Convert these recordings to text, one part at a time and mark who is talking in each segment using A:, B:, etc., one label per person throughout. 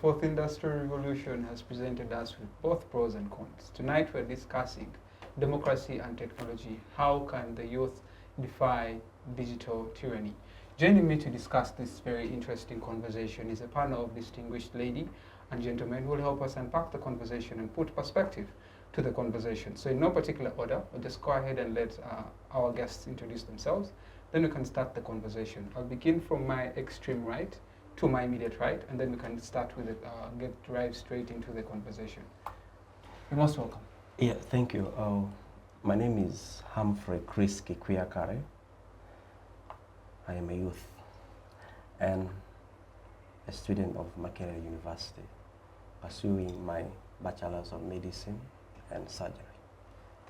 A: fourth industrial revolution has presented us with both pros and cons. Tonight we're discussing democracy and technology. How can the youth defy digital tyranny? Joining me to discuss this very interesting conversation is a panel of distinguished ladies and gentlemen who will help us unpack the conversation and put perspective to the conversation. So in no particular order, we'll just go ahead and let our guests introduce themselves. Then we can start the conversation. I'll begin from my extreme right to my immediate right, and then we can start with it, drive straight into the conversation. You're most welcome.
B: Yeah, thank you. My name is Humprey Chris Kikwiyakare. I am a youth and a student of Makerere University, pursuing my Bachelor's of Medicine and Surgery.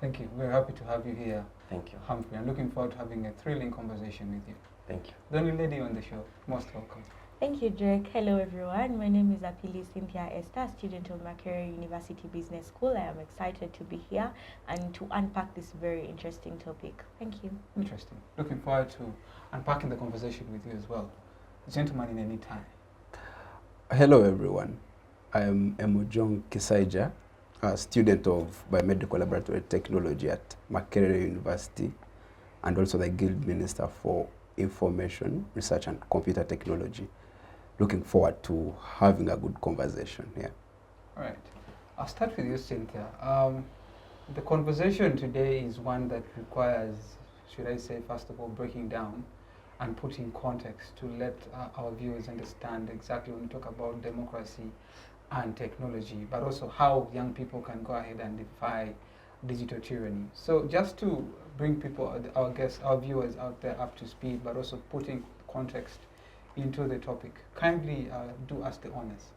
A: Thank you. We're happy to have you here.
B: Thank you.
A: Humphrey. I'm looking forward to having a thrilling conversation with you.
B: Thank you.
A: The only lady on the show, most welcome.
C: Thank you, Drake. Hello, everyone. My name is Apili Cynthia, student of Makerere University Business School. I am excited to be here and to unpack this very interesting topic. Thank you.
A: Interesting. Looking forward to unpacking the conversation with you as well. Gentleman in any time.
D: Hello, everyone. I am Emojong Kasaija, a student of Biomedical Laboratory Technology at Makerere University, and also the Guild Minister for Information, Research and Computer Technology. Looking forward to having a good conversation here.
A: All right. I'll start with you, Cynthia. The conversation today is one that requires, should I say, first of all, breaking down and putting context to let our viewers understand exactly when we talk about democracy and technology, but also how young people can go ahead and defy digital tyranny. So just to bring people, our guests, our viewers out there up to speed, but also putting context into the topic, kindly do us the honors.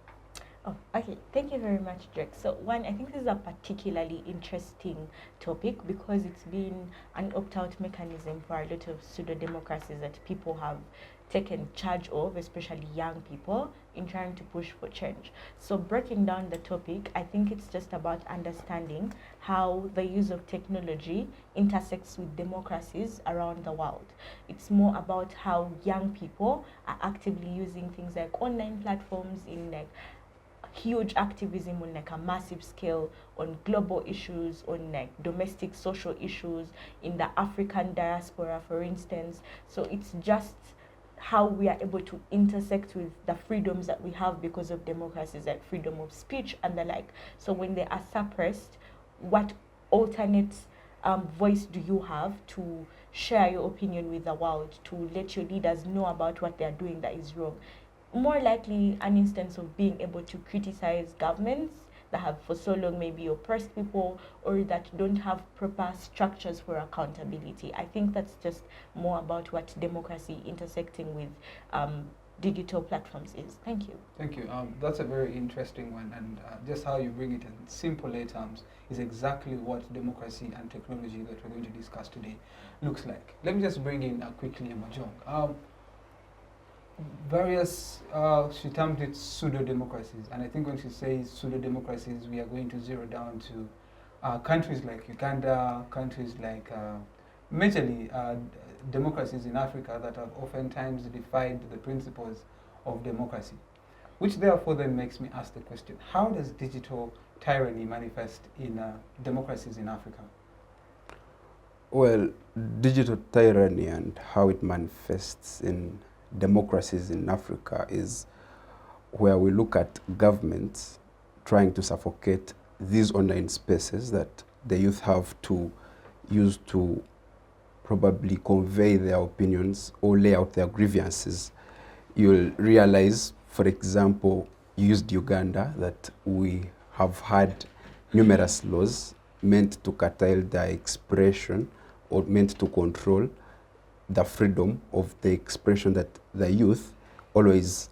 C: Oh, okay. Thank you very much, Drake. So one, I think this is a particularly interesting topic because it's been an opt-out mechanism for a lot of pseudo-democracies that people have taken charge of, especially young people, in trying to push for change. So breaking down the topic, I think it's just about understanding how the use of technology intersects with democracies around the world. It's more about how young people are actively using things like online platforms in like huge activism on like a massive scale on global issues, on like domestic social issues in the African diaspora, for instance. So it's just how we are able to intersect with the freedoms that we have because of democracies, like freedom of speech and the like. So when they are suppressed, what alternate voice do you have to share your opinion with the world, to let your leaders know about what they are doing that is wrong? More likely an instance of being able to criticize governments that have for so long maybe oppressed people or that don't have proper structures for accountability. I think that's just more about what democracy intersecting with digital platforms is. Thank you.
A: Thank you. That's a very interesting one, and just how you bring it in simple lay terms is exactly what democracy and technology that we're going to discuss today looks like. Let me just bring in quickly Emojong. Various, she termed it pseudo-democracies, and I think when she says pseudo-democracies, we are going to zero down to countries like Uganda, countries like majorly democracies in Africa that have oftentimes defied the principles of democracy, which therefore then makes me ask the question, how does digital tyranny manifest in democracies in Africa?
D: Well, digital tyranny and how it manifests in democracies in Africa is where we look at governments trying to suffocate these online spaces that the youth have to use to probably convey their opinions or lay out their grievances. You'll realize, for example, you used Uganda, that we have had numerous laws meant to curtail their expression or meant to control the freedom of the expression that the youth always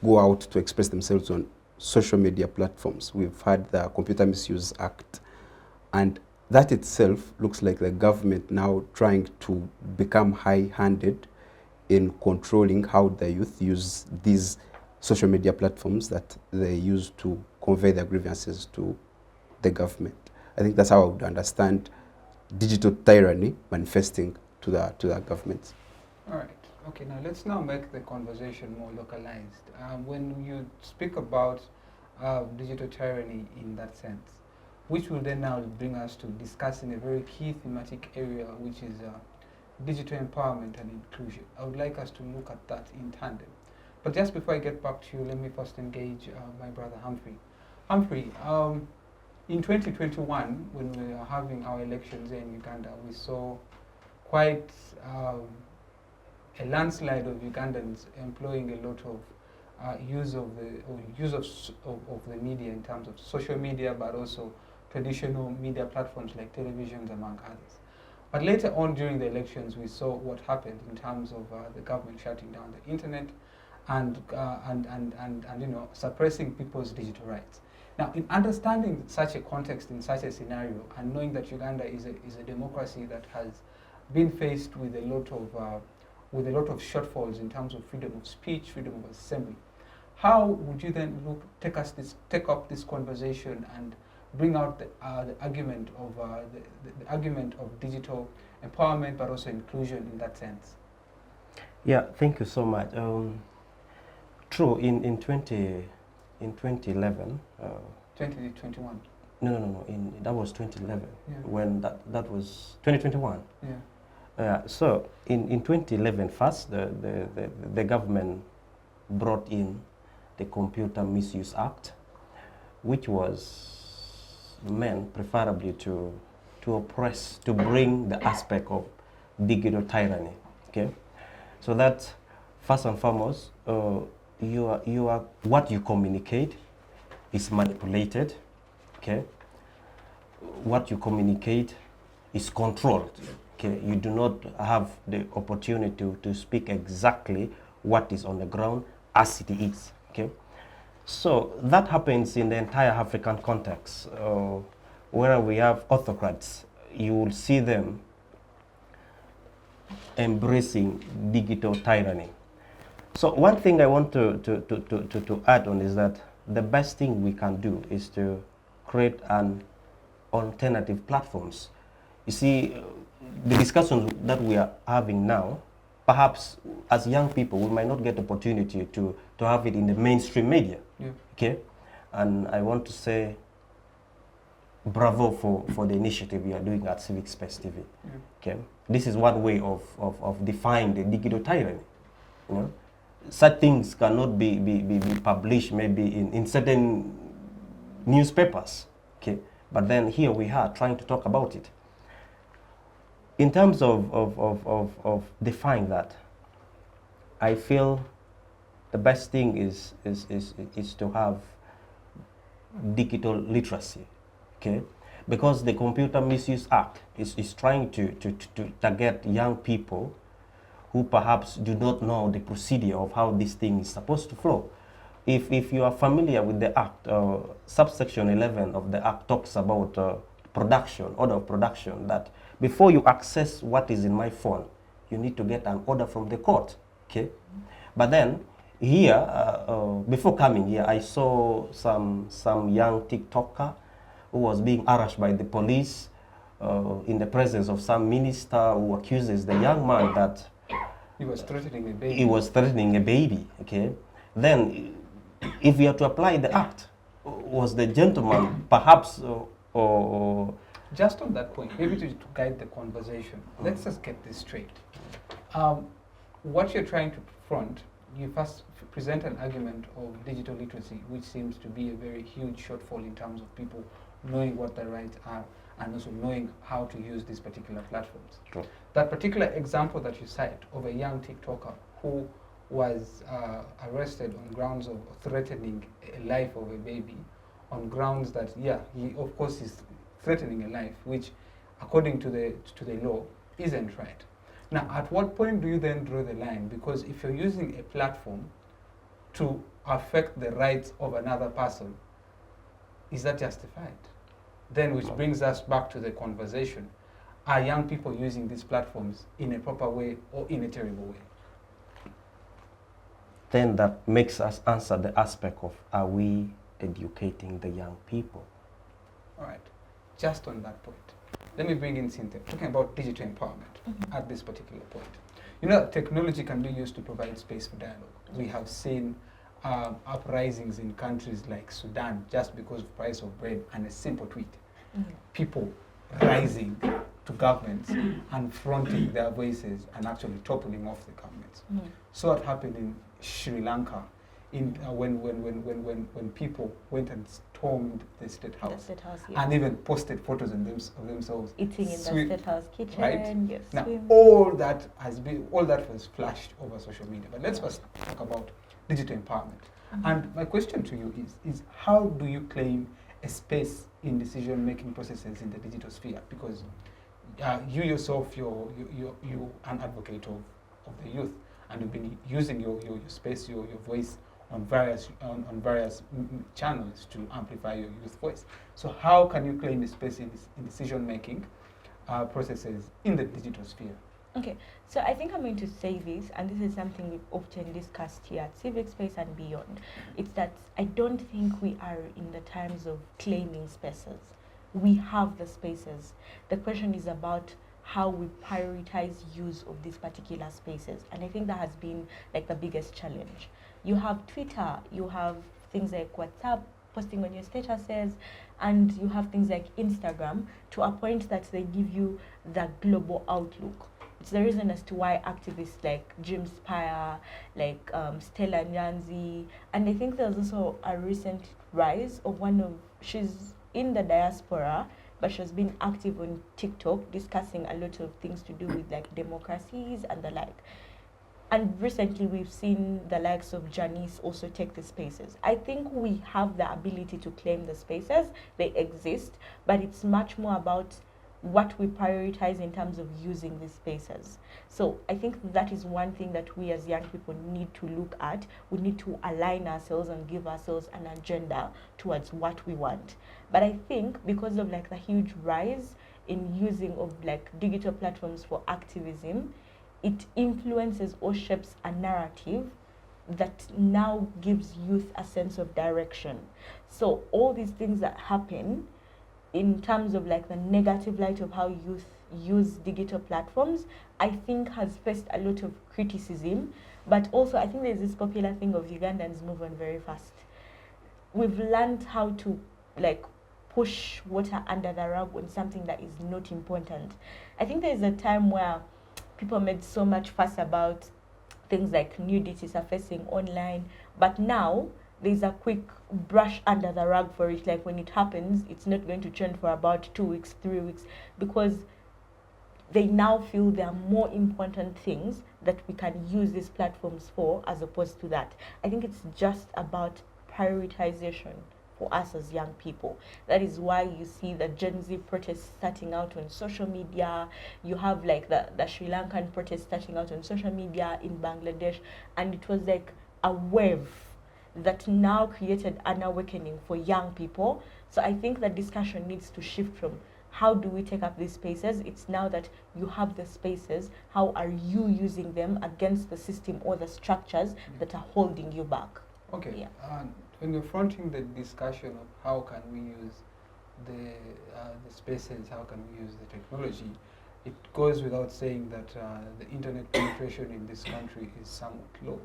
D: go out to express themselves on social media platforms. We've had the Computer Misuse Act, and that itself looks like the government now trying to become high-handed in controlling how the youth use these social media platforms that they use to convey their grievances to the government. I think that's how I would understand digital tyranny manifesting to the government.
A: All right. Okay, now let's now make the conversation more localized. When you speak about digital tyranny in that sense, which will then now bring us to discussing a very key thematic area, which is digital empowerment and inclusion. I would like us to look at that in tandem. But just before I get back to you, let me first engage my brother Humphrey. Humphrey, in 2021, when we were having our elections here in Uganda, we saw quite a landslide of Ugandans employing a lot of use of the media in terms of social media, but also traditional media platforms like televisions, among others. But later on during the elections, we saw what happened in terms of the government shutting down the internet and suppressing people's digital rights. Now, in understanding such a context in such a scenario, and knowing that Uganda is a democracy that has been faced with a lot of shortfalls in terms of freedom of speech, freedom of assembly, how would you then take up this conversation and bring out the argument of digital empowerment, but also inclusion in that sense?
B: Yeah, thank you so much. True, in 2011.
A: 2021.
B: No. That was 2011.
A: Yeah.
B: When that was 2021.
A: Yeah.
B: So in 2011, first the government brought in the Computer Misuse Act, which was meant preferably to oppress, to bring the aspect of digital tyranny. Okay, so that first and foremost, what you communicate is manipulated. Okay, what you communicate is controlled. Okay, you do not have the opportunity to speak exactly what is on the ground as it is. Okay, so that happens in the entire African context. Where we have autocrats, you will see them embracing digital tyranny. So one thing I want to add on is that the best thing we can do is to create an alternative platforms. You see, the discussions that we are having now, perhaps as young people, we might not get the opportunity to have it in the mainstream media.
A: Yeah.
B: Okay, and I want to say bravo for the initiative you are doing at Civic Space TV.
A: Yeah.
B: Okay, this is one way of defying the digital tyranny. You know, such things cannot be published maybe in certain newspapers. Okay, but then here we are trying to talk about it. In terms of defying that, I feel the best thing is to have digital literacy. Okay, because the Computer Misuse Act is trying to target young people who perhaps do not know the procedure of how this thing is supposed to flow. If you are familiar with the Act, subsection 11 of the Act talks about production, order of production, that before you access what is in my phone, you need to get an order from the court. Okay, but then here, before coming here, I saw some young TikToker who was being harassed by the police in the presence of some minister who accuses the young man that
A: he was threatening a baby.
B: He was threatening a baby. Okay, then if we are to apply the act, was the gentleman perhaps or
A: just on that point, maybe to guide the conversation, let's just get this straight. What you're trying to front, you first present an argument of digital literacy, which seems to be a very huge shortfall in terms of people knowing what their rights are and also knowing how to use these particular platforms.
B: True.
A: That particular example that you cite of a young TikToker who was arrested on grounds of threatening a life of a baby, on grounds that, yeah, he of course is threatening a life, which according to the law isn't right. Now, at what point do you then draw the line? Because if you're using a platform to affect the rights of another person, is that justified? Then, which brings us back to the conversation. Are young people using these platforms in a proper way or in a terrible way?
B: Then that makes us answer the aspect of, are we educating the young people?
A: All right. Just on that point, let me bring in Cynthia, talking about digital empowerment at this particular point. You know, technology can be used to provide space for dialogue. We have seen uprisings in countries like Sudan just because of price of bread and a simple tweet. People rising to governments and fronting their voices and actually toppling off the governments. So what happened in Sri Lanka when people went and stormed the State House,
C: Yes.
A: and even posted photos of themselves
C: Eating in the State House kitchen.
A: right?
C: Yes.
A: Now, all that was flashed over social media. But let's first talk about digital empowerment. And my question to you is how do you claim a space in decision-making processes in the digital sphere? Because you yourself, you're an advocate of the youth, and you've been using your space, your voice on various channels to amplify your youth voice. So how can you claim a space in decision-making processes in the digital sphere?
C: Okay, so I think I'm going to say this, and this is something we've often discussed here at Civic Space and beyond. It's that I don't think we are in the times of claiming spaces. We have the spaces. The question is about how we prioritize use of these particular spaces. And I think that has been like the biggest challenge. You have Twitter, you have things like WhatsApp, posting on your statuses, and you have things like Instagram, to a point that they give you the global outlook. It's the reason as to why activists like Jim Spire, like Stella Nyanzi, and I think there's also a recent rise of she's in the diaspora, but she's been active on TikTok discussing a lot of things to do with like democracies and the like. And recently we've seen the likes of Janice also take the spaces. I think we have the ability to claim the spaces, they exist, but it's much more about what we prioritize in terms of using these spaces. So I think that is one thing that we as young people need to look at. We need to align ourselves and give ourselves an agenda towards what we want. But I think because of like the huge rise in using of like digital platforms for activism, it influences or shapes a narrative that now gives youth a sense of direction. So all these things that happen in terms of like the negative light of how youth use digital platforms, I think has faced a lot of criticism. But also I think there's this popular thing of Ugandans move on very fast. We've learned how to like push water under the rug on something that is not important. I think there's a time where people made so much fuss about things like nudity surfacing online, but now there's a quick brush under the rug for it. Like when it happens, it's not going to trend for about 2 weeks, 3 weeks, because they now feel there are more important things that we can use these platforms for as opposed to that. I think it's just about prioritization for us as young people. That is why you see the Gen Z protests starting out on social media. You have like the Sri Lankan protests starting out on social media in Bangladesh, and it was like a wave that now created an awakening for young people. So I think the discussion needs to shift from how do we take up these spaces? It's now that you have the spaces, how are you using them against the system or the structures that are holding you back?
A: Okay.
C: Yeah.
A: When you're fronting the discussion of how can we use the spaces, how can we use the technology, it goes without saying that the internet penetration in this country is somewhat low,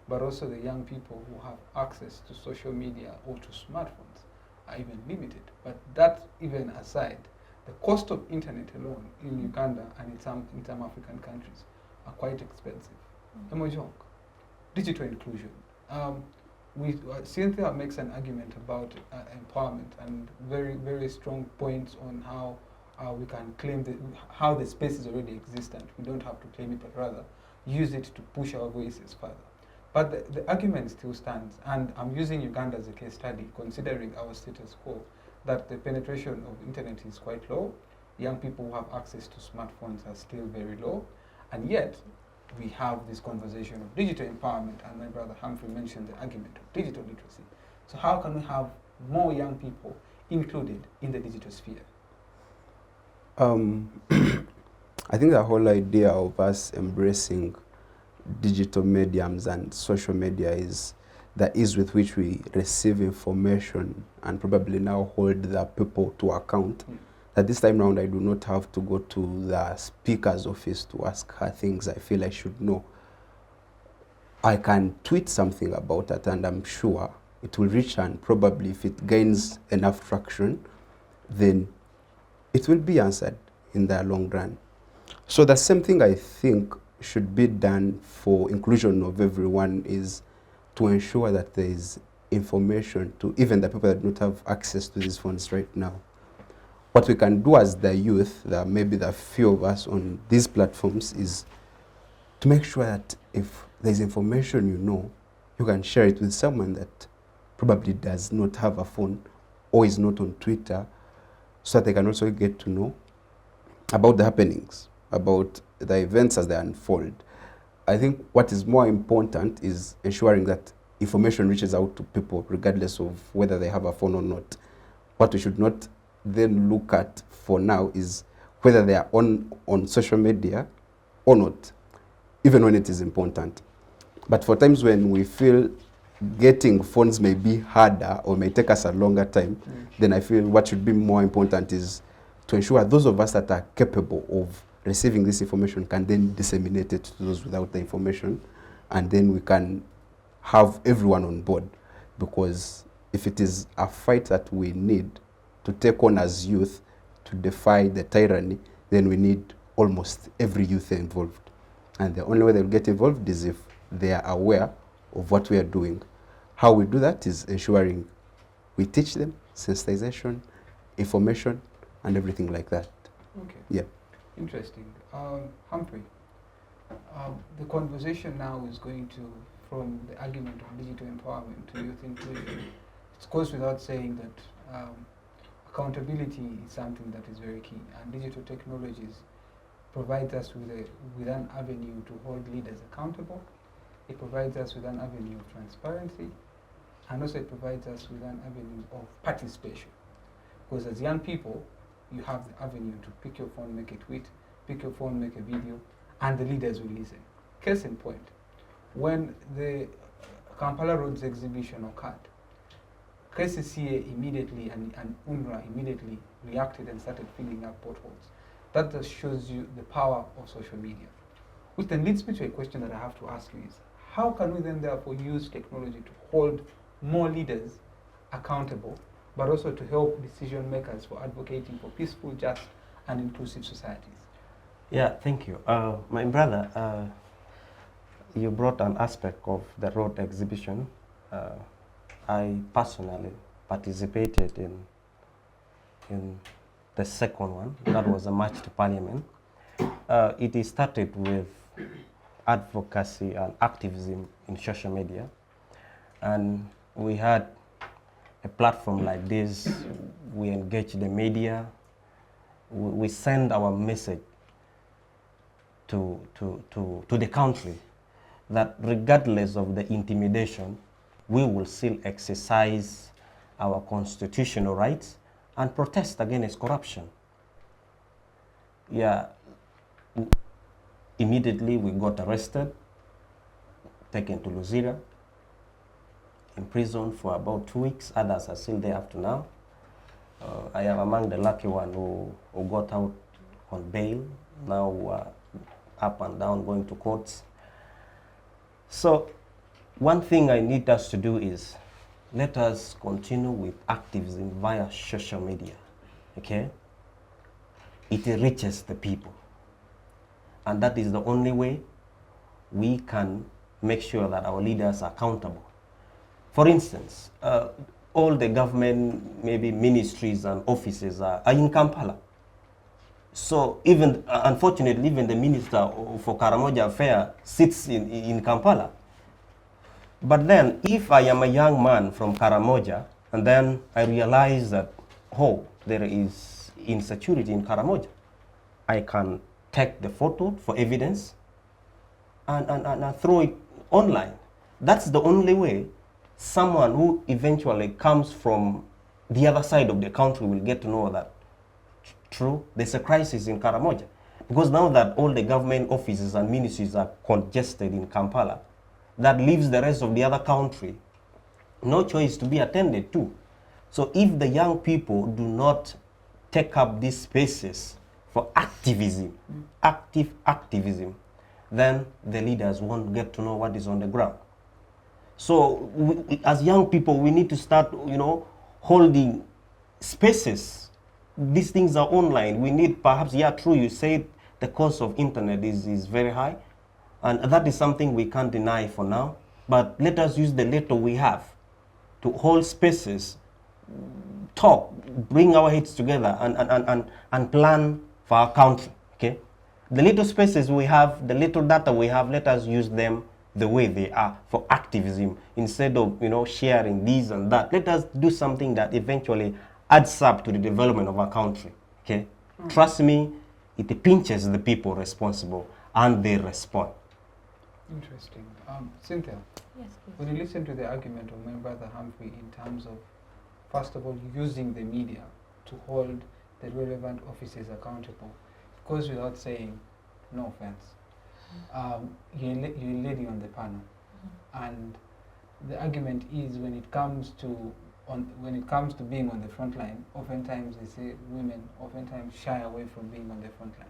A: but also the young people who have access to social media or to smartphones are even limited. But that even aside, the cost of internet alone in Uganda and in some African countries are quite expensive. Emojong, digital inclusion. Cynthia makes an argument about empowerment and very strong points on how we can claim how the space is already existent. We don't have to claim it, but rather use it to push our voices further. But the argument still stands, and I'm using Uganda as a case study, considering our status quo, that the penetration of internet is quite low. Young people who have access to smartphones are still very low, and yet we have this conversation of digital empowerment, and my brother Humprey mentioned the argument of digital literacy. So how can we have more young people included in the digital sphere?
D: I think the whole idea of us embracing digital mediums and social media is the ease with which we receive information and probably now hold the people to account that this time round I do not have to go to the speaker's office to ask her things I feel I should know. I can tweet something about it, and I'm sure it will reach her, and probably if it gains enough traction, then it will be answered in the long run. So the same thing I think should be done for inclusion of everyone, is to ensure that there is information to even the people that don't have access to these phones right now. What we can do as the youth, maybe the few of us on these platforms, is to make sure that if there's information you know, you can share it with someone that probably does not have a phone or is not on Twitter, so that they can also get to know about the happenings, about the events as they unfold. I think what is more important is ensuring that information reaches out to people regardless of whether they have a phone or not. What we should not then look at for now is whether they are on social media or not, even when it is important. But for times when we feel getting phones may be harder or may take us a longer time, then I feel what should be more important is to ensure those of us that are capable of receiving this information can then disseminate it to those without the information, and then we can have everyone on board. Because if it is a fight that we need to take on as youth to defy the tyranny, then we need almost every youth involved. And the only way they'll get involved is if they are aware of what we are doing. How we do that is ensuring we teach them sensitization, information, and everything like that.
A: Okay.
D: Yeah.
A: Interesting. Humphrey, the conversation now is going to, from the argument of digital empowerment to youth inclusion. It goes without saying that accountability is something that is very key, and digital technologies provides us with an avenue to hold leaders accountable. It provides us with an avenue of transparency, and also it provides us with an avenue of participation. Because as young people, you have the avenue to pick your phone, make a tweet, pick your phone, make a video, and the leaders will listen. Case in point, when the Kampala Roads exhibition occurred, KCCA immediately and UNRWA immediately reacted and started filling up potholes. That just shows you the power of social media. Which then leads me to a question that I have to ask you is, how can we then therefore use technology to hold more leaders accountable, but also to help decision makers for advocating for peaceful, just, and inclusive societies?
B: Yeah, thank you. My brother, you brought an aspect of the road exhibition. I personally participated in the second one. That was a march to Parliament. It started with advocacy and activism in social media, and we had a platform like this. We engage the media. We send our message to the country that regardless of the intimidation, we will still exercise our constitutional rights and protest against corruption. Yeah, immediately we got arrested, taken to Luzira, imprisoned for about 2 weeks. Others are still there up to now. I am among the lucky one who got out on bail. Now up and down going to courts. So one thing I need us to do is let us continue with activism via social media, okay? It reaches the people. And that is the only way we can make sure that our leaders are accountable. For instance, all the government, maybe ministries and offices are in Kampala. So even, unfortunately, even the minister for Karamoja Affair sits in Kampala. But then, if I am a young man from Karamoja, and then I realize that, oh, there is insecurity in Karamoja, I can take the photo for evidence and throw it online. That's the only way someone who eventually comes from the other side of the country will get to know that, true, there's a crisis in Karamoja. Because now that all the government offices and ministries are congested in Kampala, that leaves the rest of the other country no choice to be attended to. So if the young people do not take up these spaces for activism, active activism, then the leaders won't get to know what is on the ground. So as young people, we need to start, holding spaces. These things are online. We need perhaps, yeah, true, you said the cost of internet is very high. And that is something we can't deny for now. But let us use the little we have to hold spaces, talk, bring our heads together and plan for our country, okay? The little spaces we have, the little data we have, let us use them the way they are for activism instead of, sharing this and that. Let us do something that eventually adds up to the development of our country, okay? Trust me, it pinches the people responsible and they respond.
A: Interesting. Cynthia,
C: Yes, please.
A: when you listen to the argument of my brother Humphrey in terms of, first of all, using the media to hold the relevant officers accountable, it goes without saying, no offense. You're a lady on the panel, and the argument is when it comes to being on the front line, oftentimes they say women oftentimes shy away from being on the front line.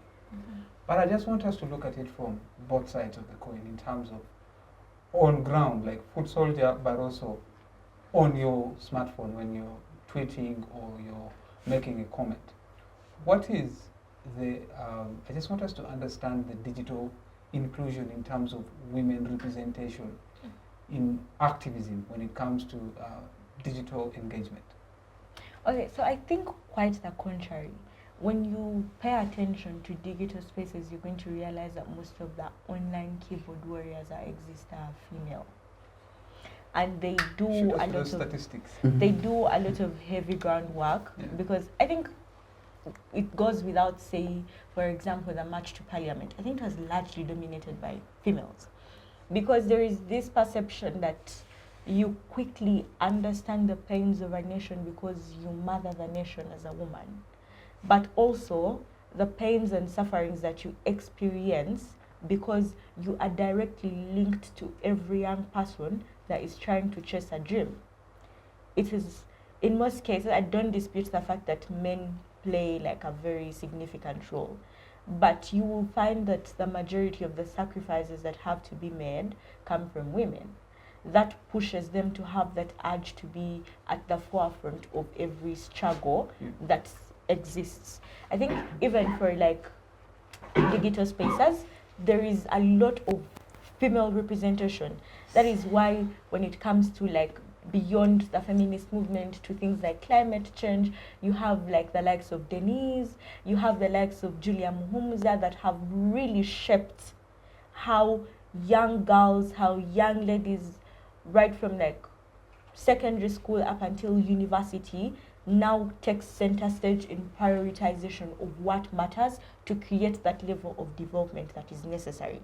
A: But I just want us to look at it from both sides of the coin in terms of on ground, like foot soldier, but also on your smartphone when you're tweeting or you're making a comment. What is the, I just want us to understand the digital inclusion in terms of women representation in activism when it comes to digital engagement.
C: Okay, so I think quite the contrary. When you pay attention to digital spaces, you're going to realize that most of the online keyboard warriors that exist are female. And they do a lot of
A: statistics.
C: They do a lot of heavy groundwork, because I think it goes without saying, for example, the march to parliament, I think it was largely dominated by females. Because there is this perception that you quickly understand the pains of a nation because you mother the nation as a woman. But also the pains and sufferings that you experience because you are directly linked to every young person that is trying to chase a dream. It is, in most cases, I don't dispute the fact that men play like a very significant role, but you will find that the majority of the sacrifices that have to be made come from women. That pushes them to have that urge to be at the forefront of every struggle that exists. I think even for like digital spaces, there is a lot of female representation. That is why when it comes to like beyond the feminist movement to things like climate change, you have like the likes of Denise, you have the likes of Julia Muhumuza that have really shaped how young girls, how young ladies, right from like secondary school up until university, now takes center stage in prioritization of what matters to create that level of development that is necessary.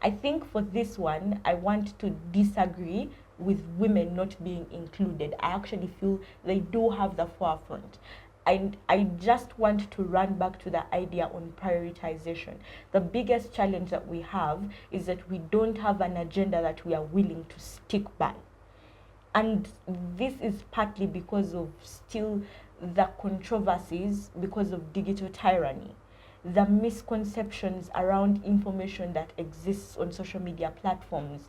C: I think for this one, I want to disagree with women not being included. I actually feel they do have the forefront. And I just want to run back to the idea on prioritization. The biggest challenge that we have is that we don't have an agenda that we are willing to stick by. And this is partly because of still the controversies, because of digital tyranny, the misconceptions around information that exists on social media platforms,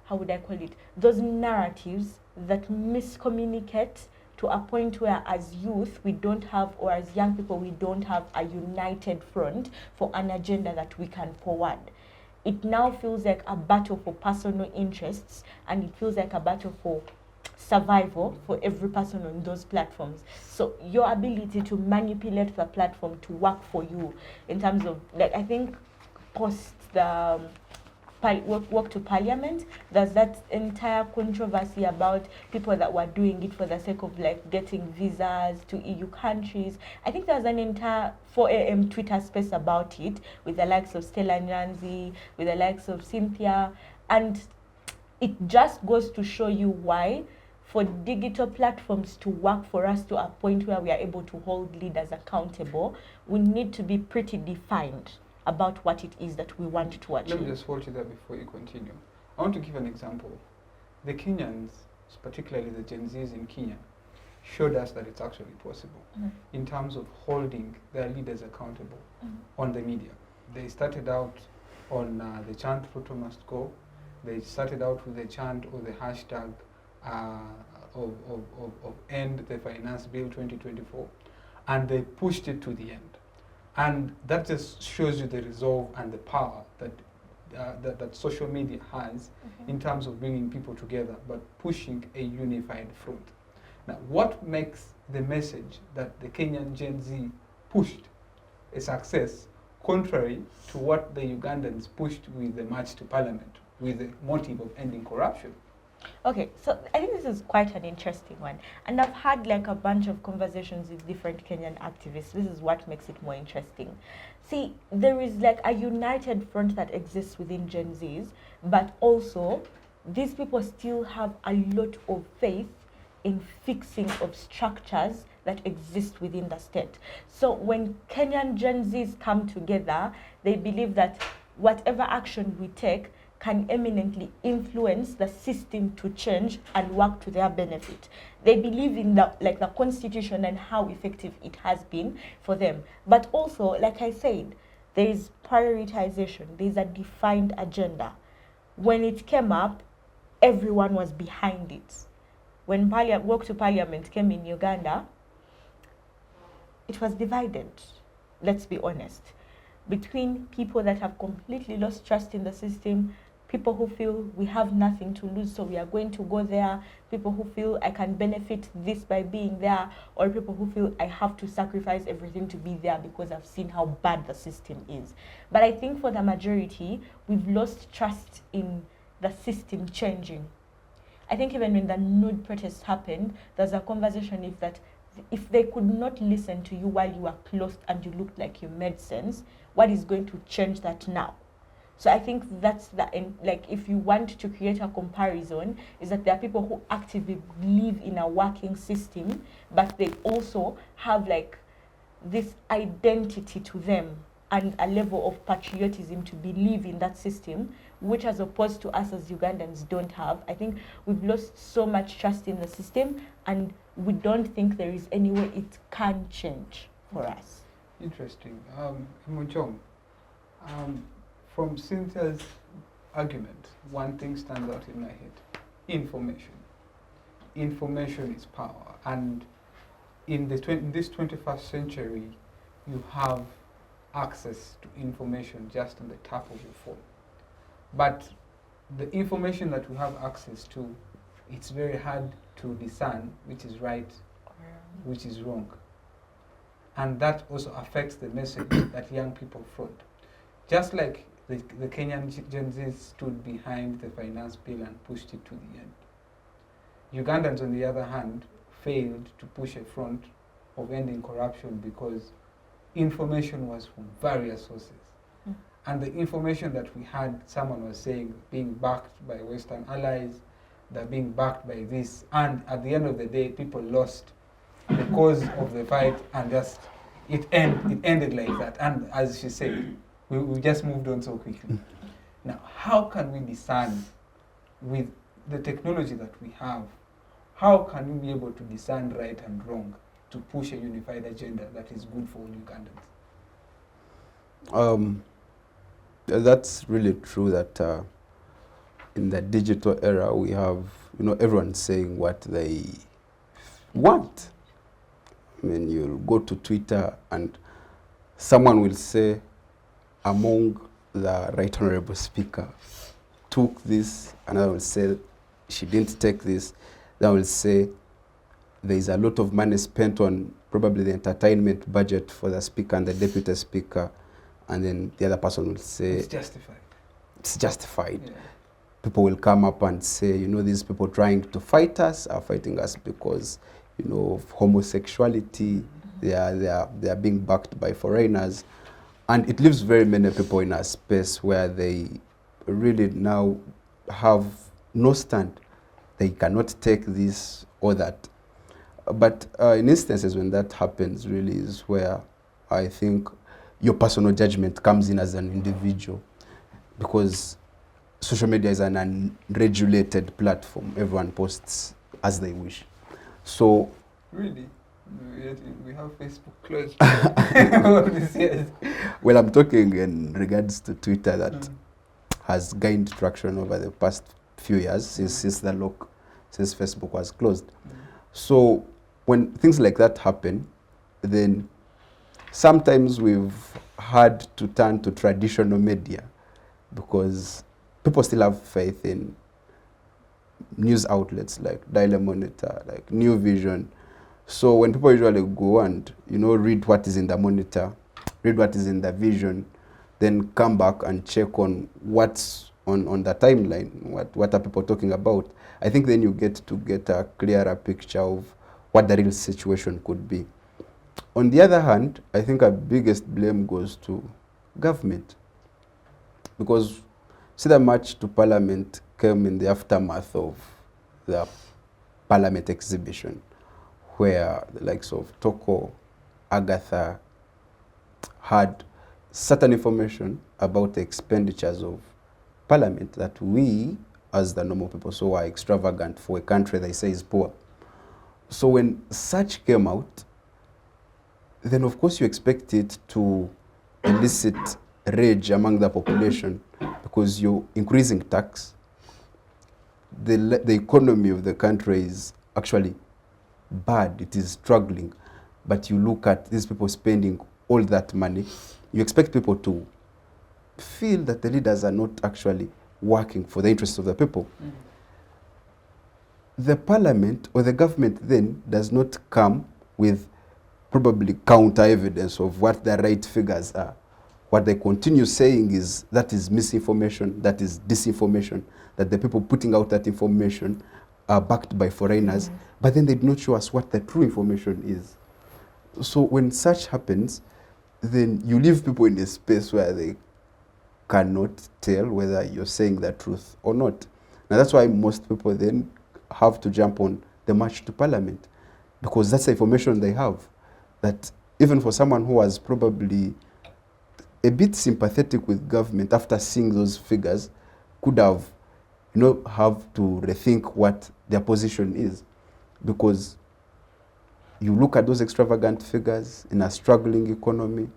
C: how would I call it? Those narratives that miscommunicate to a point where as youth we don't have, or as young people we don't have a united front for an agenda that we can forward. It now feels like a battle for personal interests, and it feels like a battle for survival for every person on those platforms. So your ability to manipulate the platform to work for you in terms of, like, I think post the walk to parliament, there's that entire controversy about people that were doing it for the sake of like getting visas to EU countries. I think there's an entire 4 a.m. Twitter space about it with the likes of Stella Nyanzi, with the likes of Cynthia, and it just goes to show you why for digital platforms to work for us to a point where we are able to hold leaders accountable, we need to be pretty defined about what it is that we want to achieve.
A: Let me just hold you there before you continue. I want to give an example. The Kenyans, particularly the Gen Zs in Kenya, showed us that it's actually possible in terms of holding their leaders accountable on the media. They started out on the chant "Ruto must go." They started out with the chant or the hashtag of End the Finance Bill 2024, and they pushed it to the end. And that just shows you the resolve and the power that that social media has in terms of bringing people together, but pushing a unified front. Now, what makes the message that the Kenyan Gen Z pushed a success, contrary to what the Ugandans pushed with the march to parliament, with the motive of ending corruption?
C: Okay, so I think this is quite an interesting one. And I've had like a bunch of conversations with different Kenyan activists. This is what makes it more interesting. See, there is like a united front that exists within Gen Zs, but also these people still have a lot of faith in fixing of structures that exist within the state. So when Kenyan Gen Zs come together, they believe that whatever action we take can eminently influence the system to change and work to their benefit. They believe in the constitution and how effective it has been for them. But also, like I said, there is prioritization. There is a defined agenda. When it came up, everyone was behind it. When Walk to Parliament came in Uganda, it was divided, let's be honest, between people that have completely lost trust in the system, people who feel we have nothing to lose, so we are going to go there, people who feel I can benefit this by being there, or people who feel I have to sacrifice everything to be there because I've seen how bad the system is. But I think for the majority, we've lost trust in the system changing. I think even when the nude protests happened, there's a conversation if they could not listen to you while you were closed and you looked like you made sense, what is going to change that now? So I think that's if you want to create a comparison, is that there are people who actively live in a working system, but they also have like this identity to them and a level of patriotism to believe in that system, which as opposed to us as Ugandans don't have. I think we've lost so much trust in the system, and we don't think there is any way it can change for us.
A: Interesting. Emojong, from Cynthia's argument, one thing stands out in my head: information. Information is power, and in this 21st century, you have access to information just on the tap of your phone. But the information that we have access to, it's very hard to discern which is right, which is wrong. And that also affects the message that young people front. Just like the Kenyan Gen Z stood behind the finance bill and pushed it to the end, Ugandans, on the other hand, failed to push a front of ending corruption because information was from various sources. And the information that we had, someone was saying, being backed by Western allies, they're being backed by this, and at the end of the day, people lost the cause of the fight, and just it ended like that. And as she said, we just moved on so quickly. Now, how can we discern with the technology that we have? How can we be able to discern right and wrong to push a unified agenda that is good for all Ugandans?
D: That's really true that in the digital era we have, everyone saying what they want. I mean, you'll go to Twitter and someone will say, among the Right Honorable Speaker took this, another will say she didn't take this, then will say there is a lot of money spent on probably the entertainment budget for the Speaker and the Deputy Speaker, and then the other person will say
A: It's justified.
D: It's justified.
A: Yeah.
D: People will come up and say, these people trying to fight us are fighting us because, of homosexuality. They are being backed by foreigners. And it leaves very many people in a space where they really now have no stand. They cannot take this or that. But in instances when that happens, really is where I think your personal judgment comes in as an individual, because social media is an unregulated platform. Everyone posts as they wish. So
A: Really? We have Facebook closed all these years.
D: Well, I'm talking in regards to Twitter that has gained traction over the past few years since Facebook was closed. So when things like that happen, then sometimes we've had to turn to traditional media because people still have faith in news outlets like Daily Monitor, like New Vision. So when people usually go and, read what is in the Monitor, read what is in the Vision, then come back and check on what's on the timeline, what are people talking about, I think then you get a clearer picture of what the real situation could be. On the other hand, I think our biggest blame goes to government, because see, the march to Parliament came in the aftermath of the Parliament exhibition, where the likes of Toko, Agatha had certain information about the expenditures of Parliament that we, as the normal people, saw are extravagant for a country they say is poor. So when such came out, then of course you expect it to elicit rage among the population, because you're increasing tax. The economy of the country is actually bad, it is struggling, but you look at these people spending all that money, you expect people to feel that the leaders are not actually working for the interests of the people. The Parliament or the government then does not come with probably counter evidence of what the right figures are. What they continue saying is that is misinformation, that is disinformation, that the people putting out that information are backed by foreigners, but then they do not show us what the true information is. So when such happens, then you leave people in a space where they cannot tell whether you're saying the truth or not. Now that's why most people then have to jump on the march to Parliament, because that's the information they have. That even for someone who was probably a bit sympathetic with government after seeing those figures, could have, have to rethink what their position is. Because you look at those extravagant figures in a struggling economy,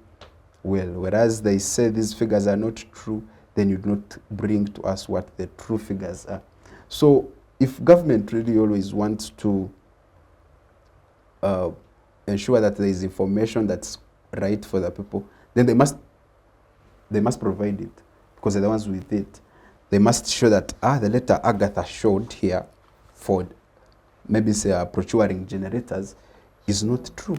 D: well, whereas they say these figures are not true, then you do not bring to us what the true figures are. So if government really always wants to ensure that there is information that's right for the people, then they must provide it, because they're the ones with it. They must show that the letter Agatha showed here for maybe say procuring generators is not true.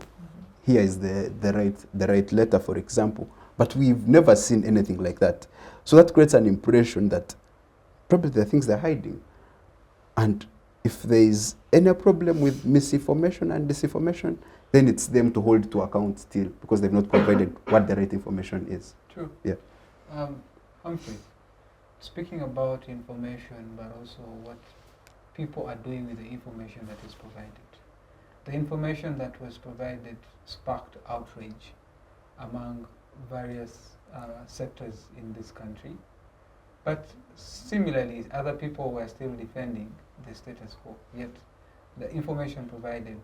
D: Here is the right letter, for example. But we've never seen anything like that. So that creates an impression that probably there are things they're hiding. And if there is any problem with misinformation and disinformation, then it's them to hold to account still, because they've not provided what the right information is.
A: True.
D: Yeah.
A: Humprey, speaking about information, but also what people are doing with the information that is provided. The information that was provided sparked outrage among various sectors in this country. But similarly, other people were still defending the status quo, yet the information provided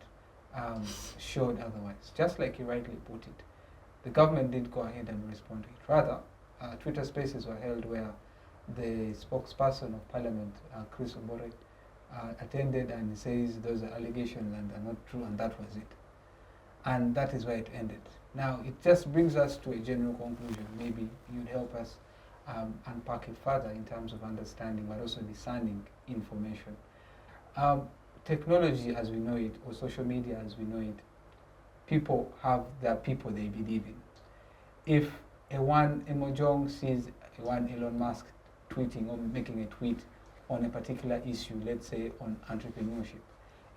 A: showed otherwise. Just like you rightly put it, the government didn't go ahead and respond to it. Rather, Twitter spaces were held where the spokesperson of Parliament, Chris Kikwiyakare, attended and says those are allegations and they're not true, and that was it. And that is where it ended. Now, it just brings us to a general conclusion. Maybe you'd help us unpack it further in terms of understanding, but also discerning information. Technology as we know it, or social media as we know it, people have their people they believe in. If Emojong sees Elon Musk tweeting or making a tweet on a particular issue, let's say on entrepreneurship,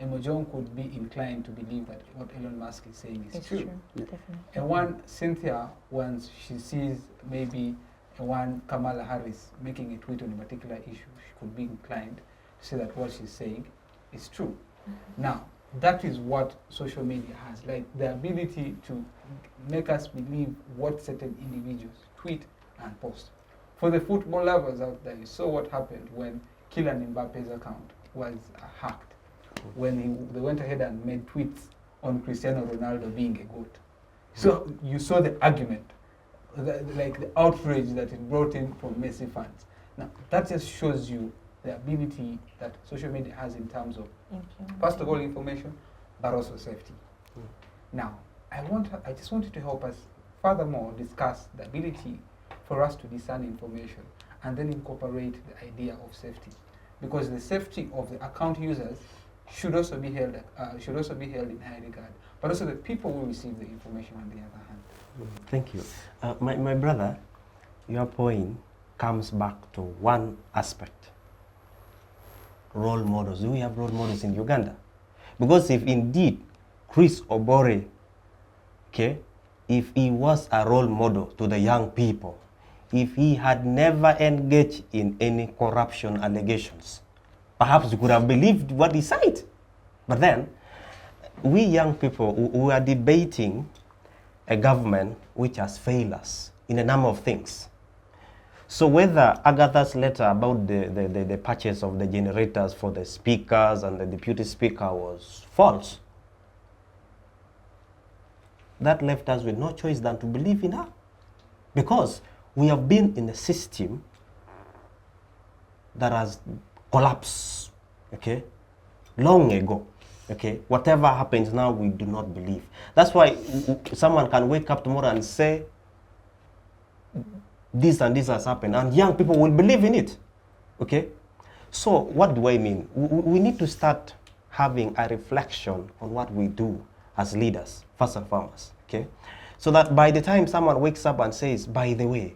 A: Emojong could be inclined to believe that what Elon Musk is saying is true.
C: Definitely.
A: Cynthia, once she sees maybe Kamala Harris making a tweet on a particular issue, she could be inclined to say that what she's saying is true. Now, that is what social media has, like the ability to make us believe what certain individuals tweet and post. For the football lovers out there, you saw what happened when Kylian Mbappe's account was hacked. When they went ahead and made tweets on Cristiano Ronaldo being a GOAT. So you saw the argument, like the outrage that it brought in from Messi fans. Now, that just shows you the ability that social media has in terms of, first of all, information, but also safety. Now, I just wanted to help us furthermore discuss the ability for us to discern information and then incorporate the idea of safety, because the safety of the account users should also be held in high regard, but also the people who receive the information on the other hand.
B: Thank you. My brother, your point comes back to one aspect. Role models. Do we have role models in Uganda? Because if indeed Chris Obore, okay, if he was a role model to the young people, if he had never engaged in any corruption allegations, perhaps we could have believed what he said. But then, we young people who are debating a government which has failed us in a number of things. So whether Agatha's letter about the purchase of the generators for the speakers and the deputy speaker was false, that left us with no choice than to believe in her. Because we have been in a system that has collapsed, okay, long ago. Okay, whatever happens now, we do not believe. That's why someone can wake up tomorrow and say, this and this has happened, and young people will believe in it. Okay, so what do I mean? We need to start having a reflection on what we do as leaders, first and foremost. Okay, so that by the time someone wakes up and says, by the way,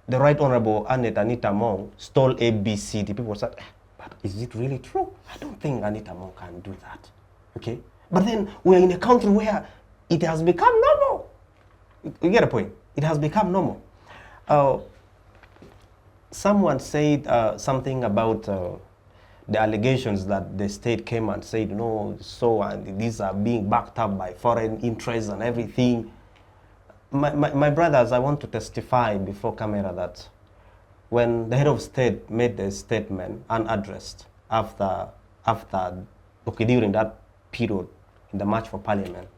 B: the Right Honorable Anita Mong stole ABC, the people say, but is it really true? I don't think Anita Mong can do that. Okay, but then we're in a country where it has become normal. You get a point? It has become normal. Someone said something about the allegations that the state came and said, no, so and these are being backed up by foreign interests and everything. My brothers, I want to testify before camera that when the head of state made a statement unaddressed during that period in the March for Parliament,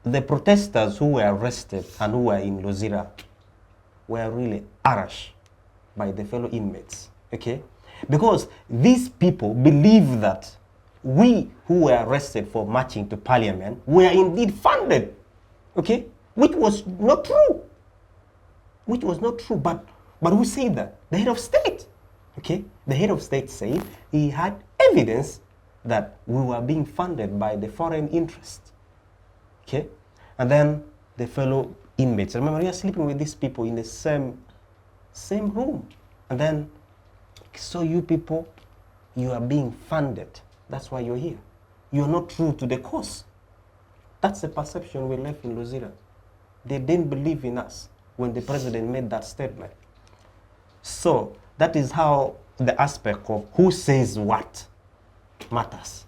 B: the protesters who were arrested and who were in Lozira were really harassed by the fellow inmates, okay? Because these people believe that we who were arrested for marching to Parliament were indeed funded, okay? Which was not true. Which was not true, but who said that? The head of state, okay? The head of state said he had evidence that we were being funded by the foreign interest, okay? And then the fellow inmates, remember, we are sleeping with these people in the same room. And then, so you people, you are being funded. That's why you're here. You're not true to the cause. That's the perception we left in Lozira. They didn't believe in us when the president made that statement. So that is how the aspect of who says what matters.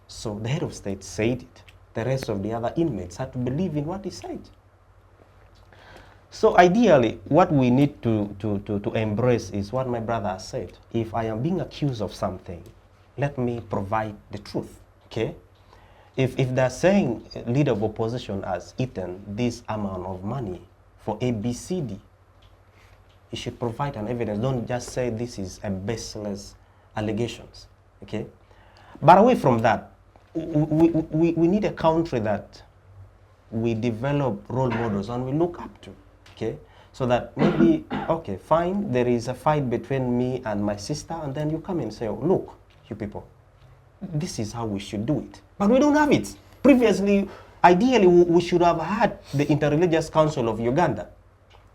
B: So the head of state said it. The rest of the other inmates had to believe in what he said. So ideally, what we need to embrace is what my brother has said. If I am being accused of something, let me provide the truth, okay? If they're saying a leader of opposition has eaten this amount of money for ABCD, you should provide an evidence. Don't just say this is a baseless allegations, okay? But away from that, we need a country that we develop role models and we look up to, okay? So that maybe, okay, fine, there is a fight between me and my sister, and then you come and say, oh, look, you people, this is how we should do it. But we don't have it. Previously, ideally, we should have had the Interreligious Council of Uganda,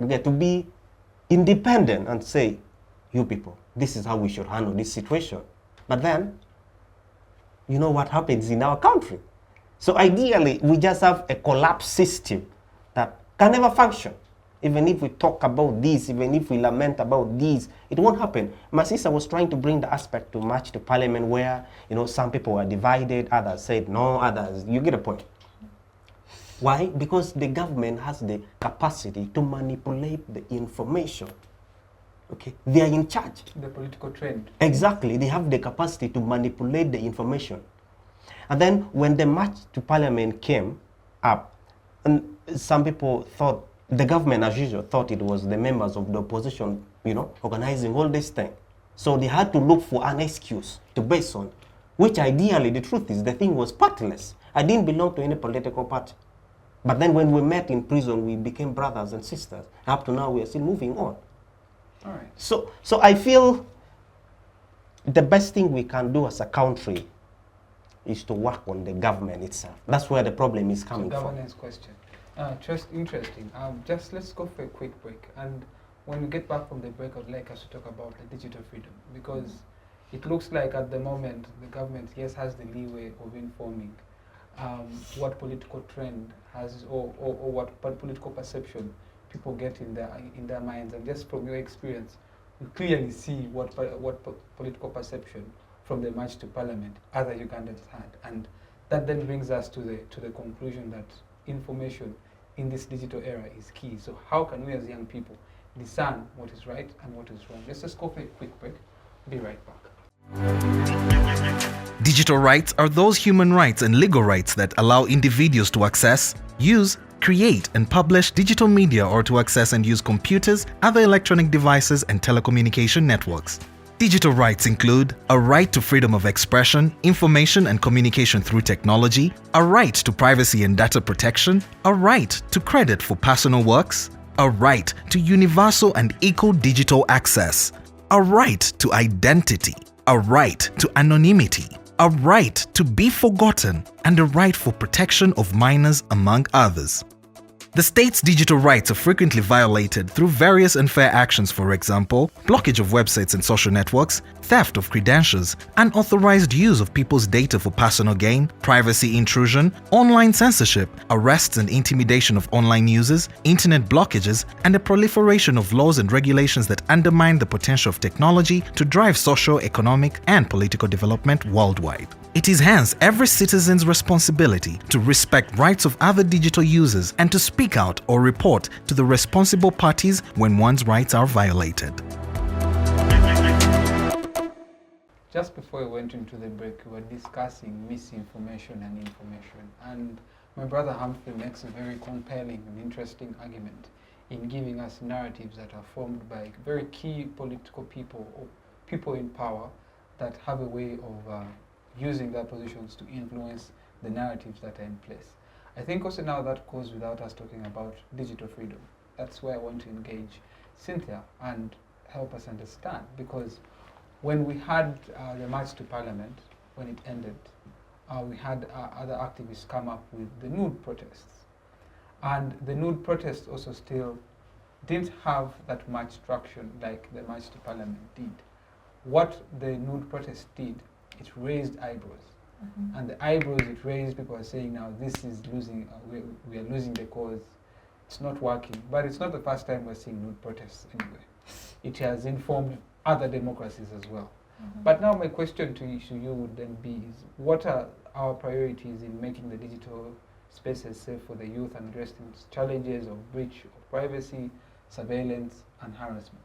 B: okay, to be independent and say, you people, this is how we should handle this situation. But then, you know what happens in our country. So ideally, we just have a collapsed system that can never function. Even if we talk about this, even if we lament about this, it won't happen. My sister was trying to bring the aspect to March to Parliament where, you know, some people were divided, others said no, others, you get a point. Why? Because the government has the capacity to manipulate the information. Okay, they are in charge.
A: The political trend.
B: Exactly, they have the capacity to manipulate the information. And then when the march to parliament came up, and some people thought, the government as usual thought it was the members of the opposition, you know, organizing all this thing. So they had to look for an excuse to base on, which ideally the truth is the thing was partless. I didn't belong to any political party. But then when we met in prison, we became brothers and sisters. Up to now, we are still moving on.
A: All right.
B: So I feel the best thing we can do as a country is to work on the government itself. That's where the problem is coming from.
A: Governance question. Just interesting. Just let's go for a quick break. And when we get back from the break, I'd like us to talk about the digital freedom, because it looks like at the moment the government, yes, has the leeway of informing what political trend has or what political perception people get in their minds. And just from your experience, you clearly see what political perception from the march to parliament other Ugandans had. And that then brings us to the conclusion that information in this digital era is key. So how can we as young people discern what is right and what is wrong? Let's just go for a quick break. Be right back.
E: Digital rights are those human rights and legal rights that allow individuals to access, use, create and publish digital media, or to access and use computers, other electronic devices and telecommunication networks. Digital rights include a right to freedom of expression, information and communication through technology, a right to privacy and data protection, a right to credit for personal works, a right to universal and equal digital access, a right to identity, a right to anonymity, a right to be forgotten, and a right for protection of minors, among others. The state's digital rights are frequently violated through various unfair actions, for example, blockage of websites and social networks, theft of credentials, unauthorized use of people's data for personal gain, privacy intrusion, online censorship, arrests and intimidation of online users, internet blockages, and the proliferation of laws and regulations that undermine the potential of technology to drive social, economic, and political development worldwide. It is hence every citizen's responsibility to respect rights of other digital users and to speak out or report to the responsible parties when one's rights are violated.
A: Just before we went into the break, we were discussing misinformation and information. And my brother Humphrey makes a very compelling and interesting argument in giving us narratives that are formed by very key political people or people in power that have a way of using their positions to influence the narratives that are in place. I think also now that goes without us talking about digital freedom. That's where I want to engage Cynthia and help us understand, because when we had the march to parliament, when it ended, we had other activists come up with the nude protests. And the nude protests also still didn't have that much traction like the march to parliament did. What the nude protest did, it raised eyebrows. Mm-hmm. And the eyebrows it raised, people are saying now this is losing, we are losing the cause, it's not working. But it's not the first time we're seeing nude protests anyway. It has informed other democracies as well. Mm-hmm. But now my question to you would then be is, what are our priorities in making the digital spaces safe for the youth and addressing challenges of breach of privacy, surveillance and harassment?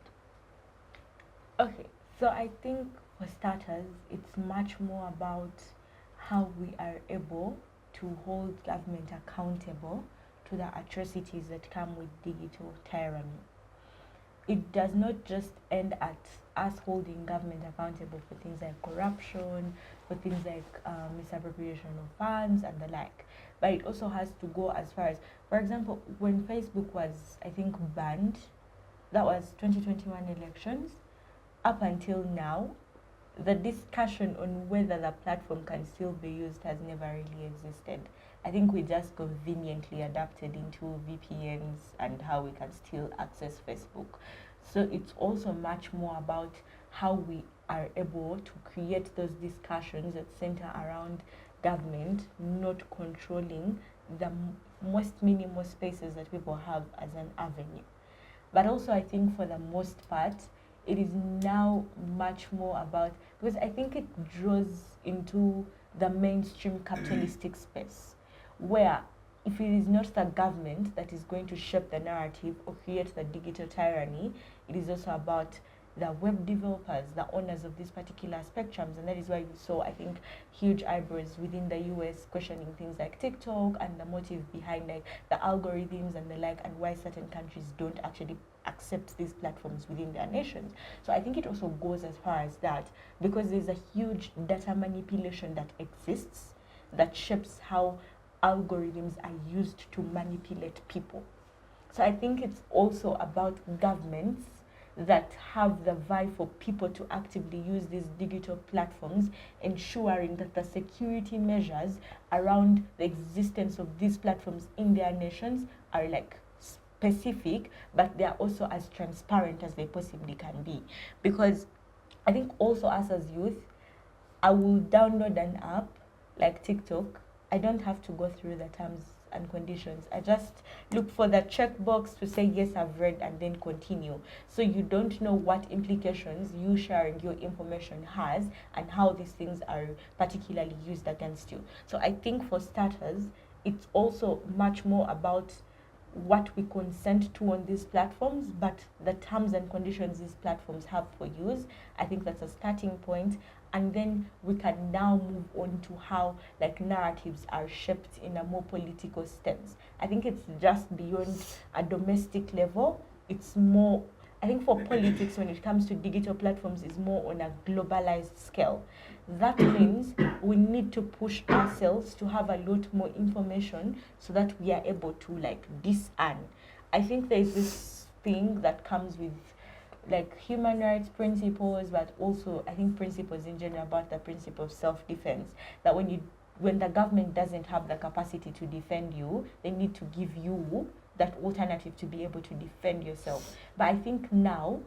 C: Okay, so I think for starters, it's much more about how we are able to hold government accountable to the atrocities that come with digital tyranny. It does not just end at us holding government accountable for things like corruption, for things like misappropriation of funds and the like, but it also has to go as far as, for example, when Facebook was, I think, banned, that was 2021 elections, up until now, the discussion on whether the platform can still be used has never really existed. I think we just conveniently adapted into VPNs and how we can still access Facebook. So it's also much more about how we are able to create those discussions that center around government not controlling the most minimal spaces that people have as an avenue. But also I think for the most part, it is now much more about, because I think it draws into the mainstream capitalistic space, where if it is not the government that is going to shape the narrative or create the digital tyranny, it is also about the web developers, the owners of these particular spectrums, and that is why we saw, I think, huge eyebrows within the US questioning things like TikTok and the motive behind like the algorithms and the like, and why certain countries don't actually accept these platforms within their nations. So I think it also goes as far as that, because there's a huge data manipulation that exists that shapes how algorithms are used to manipulate people. So I think it's also about governments that have the vibe for people to actively use these digital platforms, ensuring that the security measures around the existence of these platforms in their nations are like specific, but they are also as transparent as they possibly can be. Because I think also us as youth, I will download an app like TikTok. I don't have to go through the terms and conditions. I just look for the checkbox to say yes, I've read, and then continue. So you don't know what implications you sharing your information has and how these things are particularly used against you. So I think for starters, it's also much more about what we consent to on these platforms, but the terms and conditions these platforms have for use. I think that's a starting point. And then we can now move on to how like narratives are shaped in a more political stance. I think it's just beyond a domestic level. It's more, I think for politics when it comes to digital platforms, is more on a globalized scale. That means we need to push ourselves to have a lot more information so that we are able to like discern. I think there's this thing that comes with like human rights principles, but also I think principles in general about the principle of self-defense, that when the government doesn't have the capacity to defend you, they need to give you that alternative to be able to defend yourself. But I think now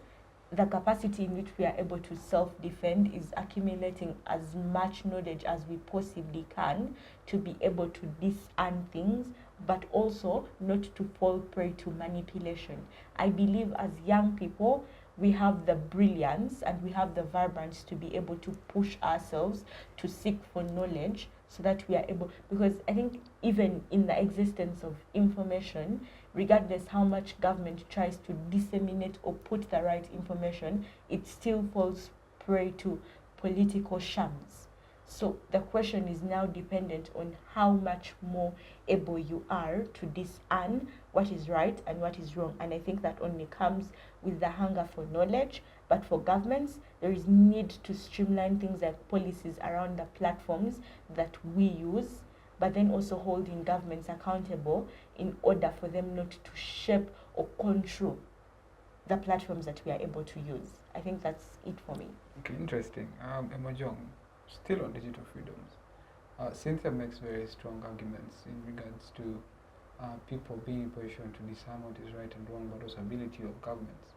C: the capacity in which we are able to self-defend is accumulating as much knowledge as we possibly can to be able to discern things, but also not to fall prey to manipulation. I believe as young people, we have the brilliance and we have the vibrance to be able to push ourselves to seek for knowledge so that we are able, because I think even in the existence of information, regardless how much government tries to disseminate or put the right information, it still falls prey to political shams. So the question is now dependent on how much more able you are to discern what is right and what is wrong. And I think that only comes with the hunger for knowledge. But for governments, there is need to streamline things like policies around the platforms that we use, but then also holding governments accountable in order for them not to shape or control the platforms that we are able to use. I think that's it for me.
A: Okay, interesting. Emojong, still on digital freedoms. Cynthia makes very strong arguments in regards to people being in position to discern what is right and wrong, but also ability of governments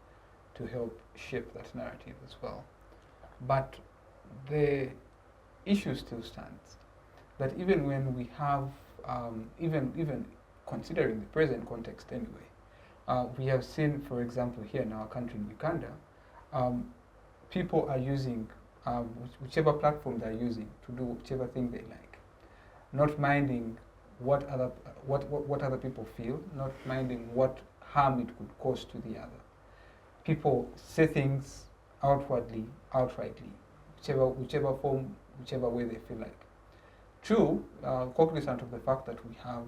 A: to help shape that narrative as well. But the issue still stands that even when we have, even considering the present context anyway, we have seen, for example, here in our country, in Uganda, people are using whichever platform they're using to do whichever thing they like, not minding what other people feel, not minding what harm it could cause to the other. People say things outwardly, outrightly, whichever form, whichever way they feel like. True, cognizant of the fact that we have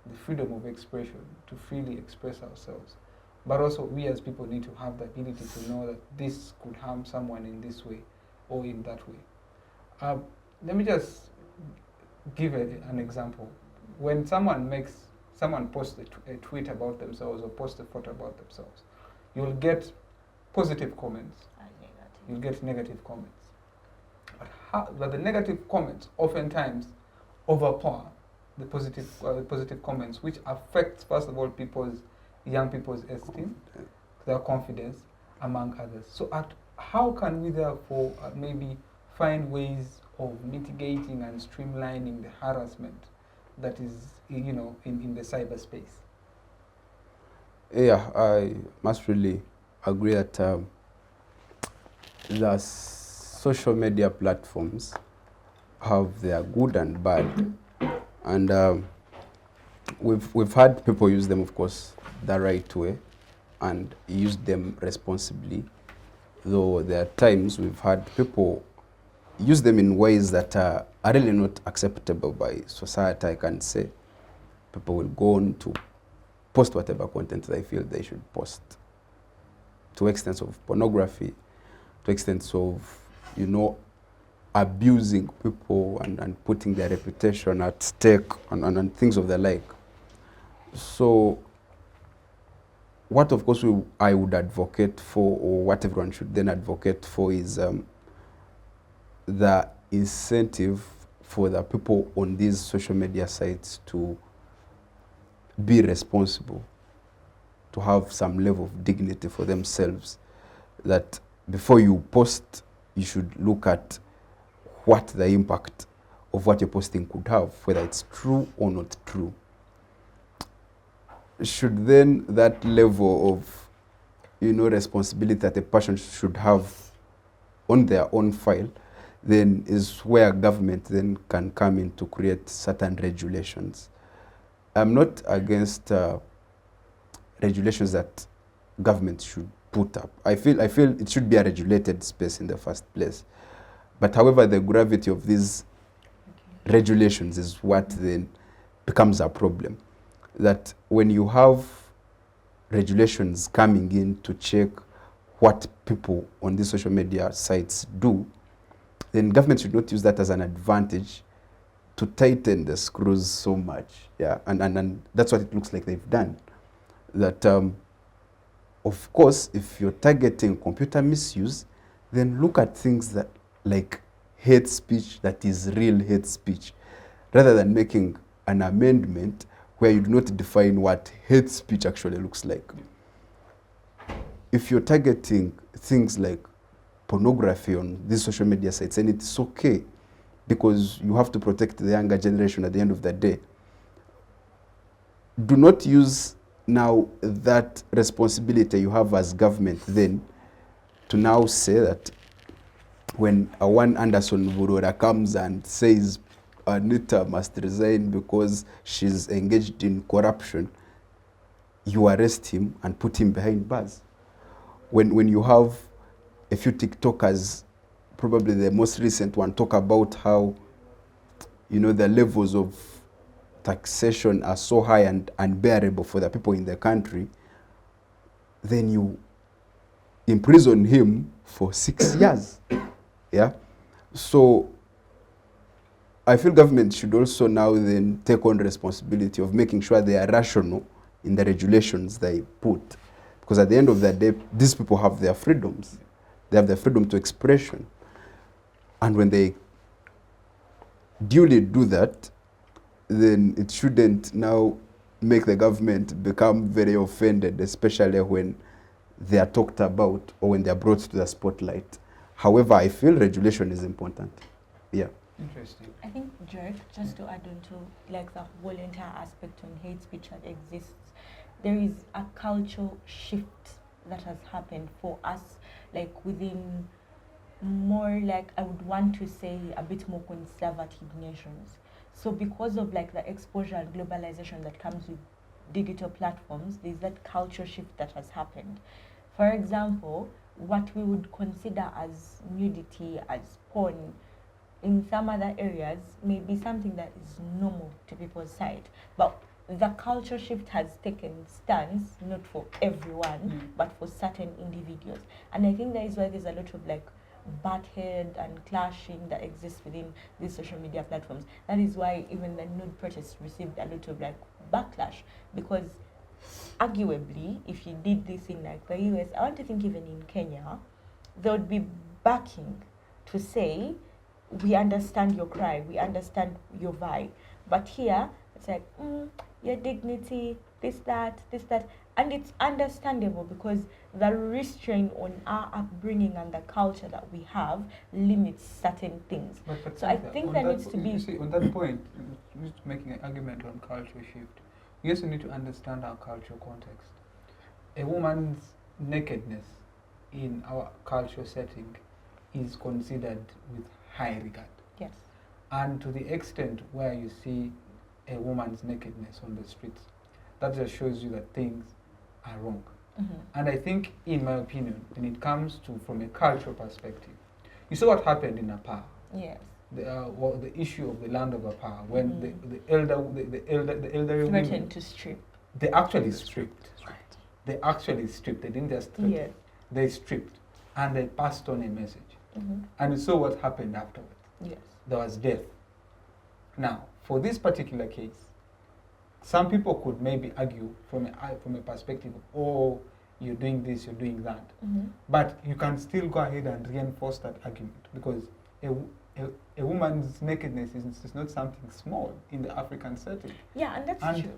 A: the freedom of expression to freely express ourselves, but also we as people need to have the ability to know that this could harm someone in this way or in that way. Let me just give an example. When someone posts a tweet about themselves or posts a photo about themselves, you'll get positive comments, you'll get negative comments. But the negative comments oftentimes overpower the positive comments, which affects, first of all, young people's esteem, their confidence, among others. So how can we therefore maybe find ways of mitigating and streamlining the harassment that is, in the cyberspace?
D: Yeah, I must really agree that the social media platforms have their good and bad, and we've had people use them, of course, the right way and use them responsibly. though there are times we've had people use them in ways that are really not acceptable by society, I can say. People will go on to post whatever content they feel they should post, to extents of pornography, to extents of, you know, abusing people and putting their reputation at stake and things of the like. So what, of course, I would advocate for, or what everyone should then advocate for, is the incentive for the people on these social media sites to be responsible, to have some level of dignity for themselves, that before you post, you should look at what the impact of what you're posting could have, whether it's true or not true. Should then that level of, you know, responsibility that a person should have on their own file, then is where government then can come in to create certain regulations. I'm not against regulations that government should put up. I feel it should be a regulated space in the first place. But however, the gravity of these regulations is what then becomes a problem. That when you have regulations coming in to check what people on these social media sites do, then government should not use that as an advantage to tighten the screws so much. Yeah, and that's what it looks like they've done. That, of course, if you're targeting computer misuse, then look at things that like hate speech that is real hate speech, rather than making an amendment where you do not define what hate speech actually looks like. If you're targeting things like pornography on these social media sites, and it's okay, because you have to protect the younger generation at the end of the day, do not use now that responsibility you have as government then to now say that when a one Anderson Vurora comes and says Anita must resign because she's engaged in corruption, you arrest him and put him behind bars. When you have a few TikTokers, probably the most recent one, talk about how, you know, the levels of taxation are so high and unbearable for the people in the country, then you imprison him for 6 years. Yeah. So I feel government should also now then take on responsibility of making sure they are rational in the regulations they put. Because at the end of the day, these people have their freedoms. They have their freedom to expression. And when they duly do that, then it shouldn't now make the government become very offended, especially when they are talked about or when they are brought to the spotlight. However, I feel regulation is important. Yeah.
A: Interesting.
C: I think, Drake, just to add on to like the whole entire aspect on hate speech that exists, there is a cultural shift that has happened for us, like within more, like I would want to say, a bit more conservative nations. So because of like the exposure and globalization that comes with digital platforms, there's that culture shift that has happened. For example, what we would consider as nudity, as porn, in some other areas may be something that is normal to people's side. But the culture shift has taken stance, not for everyone, but for certain individuals. And I think that is why there's a lot of like butthead and clashing that exists within these social media platforms. That is why even the nude protests received a lot of like backlash, because arguably, if you did this in like the US, I want to think even in Kenya, there would be backing to say, we understand your cry, we understand your vibe. But here, it's like, your dignity, this, that. And it's understandable because the restraint on our upbringing and the culture that we have limits certain things.
A: But
C: so I think there needs to be...
A: You see, on that point, just making an argument on culture shift, we also need to understand our cultural context. A woman's nakedness in our cultural setting is considered with high regard.
C: Yes.
A: And to the extent where you see a woman's nakedness on the streets, that just shows you that things are wrong. And I think, in my opinion, when it comes to from a cultural perspective, you saw what happened in Apili.
C: Yes.
A: The issue of the land of Apili, when the elderly
C: Threatened
A: women,
C: to strip.
A: they actually stripped. They actually stripped. They didn't just threaten.
C: Yes.
A: They stripped, and they passed on a message. And you saw what happened afterwards.
C: Yes.
A: There was death. Now, for this particular case, some people could maybe argue from a perspective of, oh, you're doing this, you're doing that. But you can still go ahead and reinforce that argument, because a woman's nakedness is not something small in the African setting.
C: Yeah, and that's true.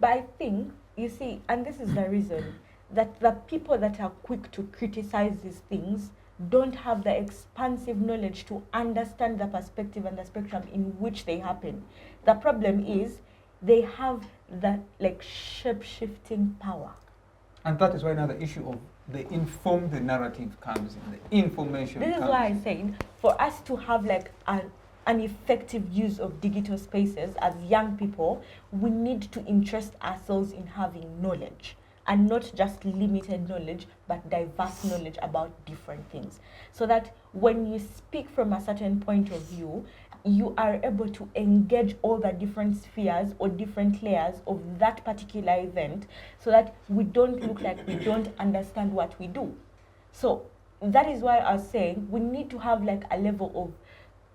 C: But I think, you see, and this is the reason, that the people that are quick to criticize these things don't have the expansive knowledge to understand the perspective and the spectrum in which they happen. The problem is they have that like shape-shifting power.
A: And that is why now the issue of the informed narrative comes in, the information
C: This is why I'm saying, for us to have like an effective use of digital spaces as young people, we need to interest ourselves in having knowledge. And not just limited knowledge, but diverse knowledge about different things. So that when you speak from a certain point of view, you are able to engage all the different spheres or different layers of that particular event, so that we don't look like we don't understand what we do. So that is why I was saying we need to have like a level of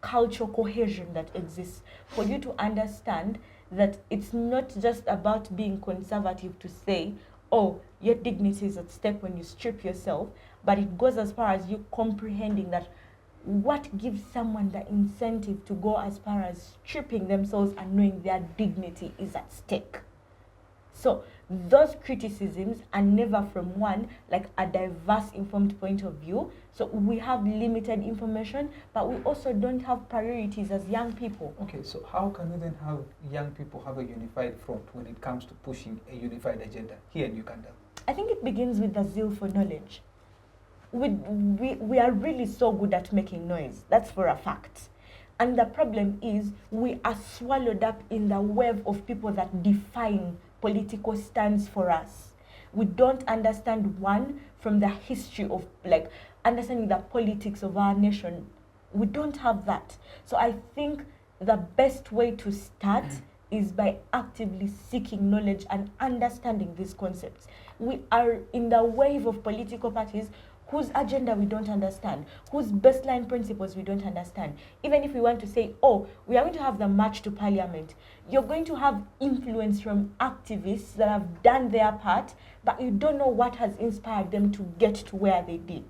C: cultural cohesion that exists for you to understand that it's not just about being conservative to say, oh, your dignity is at stake when you strip yourself, but it goes as far as you comprehending that what gives someone the incentive to go as far as stripping themselves and knowing their dignity is at stake. So those criticisms are never from one, like a diverse, informed point of view. So we have limited information, but we also don't have priorities as young people.
A: Okay, so how can we then have young people have a unified front when it comes to pushing a unified agenda here in Uganda?
C: I think it begins with the zeal for knowledge. We are really so good at making noise. That's for a fact. And the problem is we are swallowed up in the web of people that define political stands for us. We don't understand one from the history of like understanding the politics of our nation. We don't have that. So I think the best way to start is by actively seeking knowledge and understanding these concepts. We are in the wave of political parties whose agenda we don't understand, whose baseline principles we don't understand. Even if we want to say, oh, we are going to have the march to parliament, you're going to have influence from activists that have done their part, but you don't know what has inspired them to get to where they did.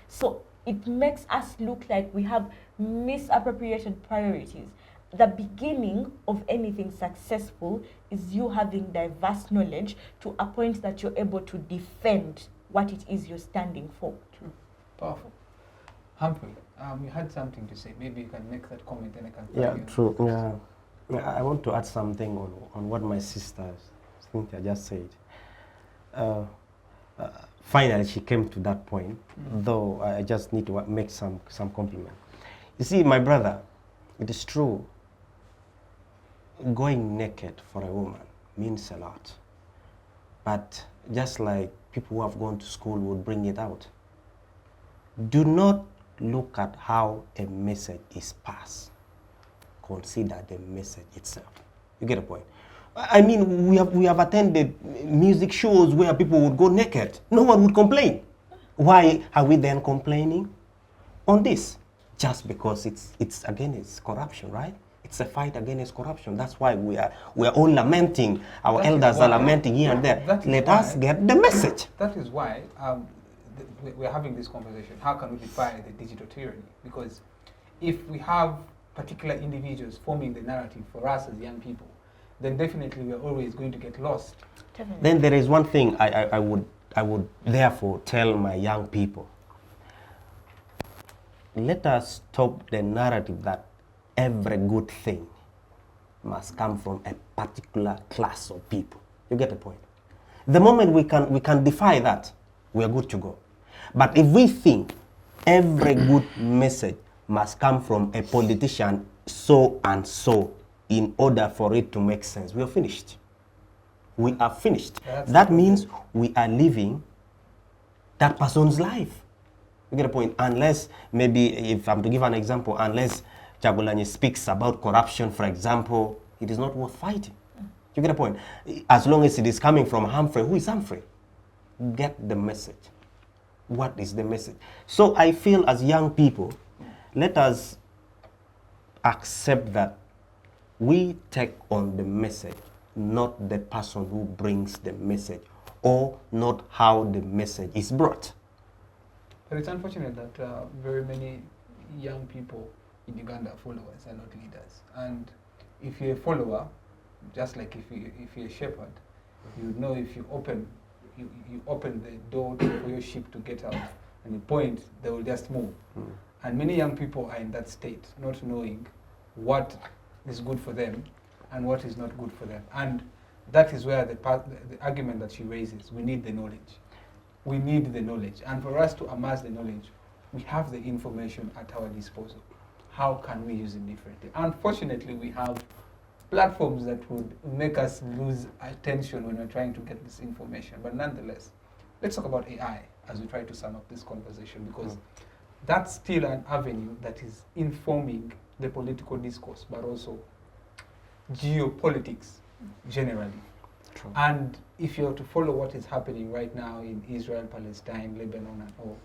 C: So it makes us look like we have misappropriated priorities. The beginning of anything successful is you having diverse knowledge to a point that you're able to defend what it is you're standing for.
A: True. Powerful. Humprey, you had something to say. Maybe you can make that comment and I can...
B: Yeah, true. Yeah. I want to add something on what my sister Cynthia just said. Finally, she came to that point, though I just need to make some compliment. You see, my brother, it is true, going naked for a woman means a lot. But just like people who have gone to school would bring it out, do not look at how a message is passed. Consider the message itself. You get a point? I mean, we have attended music shows where people would go naked. No one would complain. Why are we then complaining on this? Just because it's against corruption, right? It's a fight against corruption. That's why we are all lamenting. Our elders are lamenting here and there. Let us get the message.
A: That is why we're having this conversation. How can we defy the digital tyranny? Because if we have particular individuals forming the narrative for us as young people, then definitely we're always going to get lost.
C: Definitely.
B: Then there is one thing I would therefore tell my young people. Let us stop the narrative that every good thing must come from a particular class of people. You get the point? The moment we can defy that, we are good to go. But if we think every good message must come from a politician so and so in order for it to make sense, we are finished. We are finished. That means we are living that person's life. You get a point? Unless, maybe, if I'm to give an example, unless Chagulanyi speaks about corruption, for example, it is not worth fighting. You get a point? As long as it is coming from Humphrey. Who is Humphrey? Get the message. What is the message? So I feel as young people, let us accept that we take on the message, not the person who brings the message, or not how the message is brought.
A: But it's unfortunate that very many young people in Uganda are followers and not leaders. And if you're a follower, just like if you're a shepherd, you know if you open the door for your sheep to get out and you point, they will just move. And many young people are in that state, not knowing what is good for them and what is not good for them. And that is where the argument that she raises, we need the knowledge. We need the knowledge. And for us to amass the knowledge, we have the information at our disposal. How can we use it differently? Unfortunately, we have platforms that would make us lose attention when we're trying to get this information. But nonetheless, let's talk about AI as we try to sum up this conversation, because that's still an avenue that is informing the political discourse, but also geopolitics generally.
B: True.
A: And if you're to follow what is happening right now in Israel, Palestine, Lebanon, and all,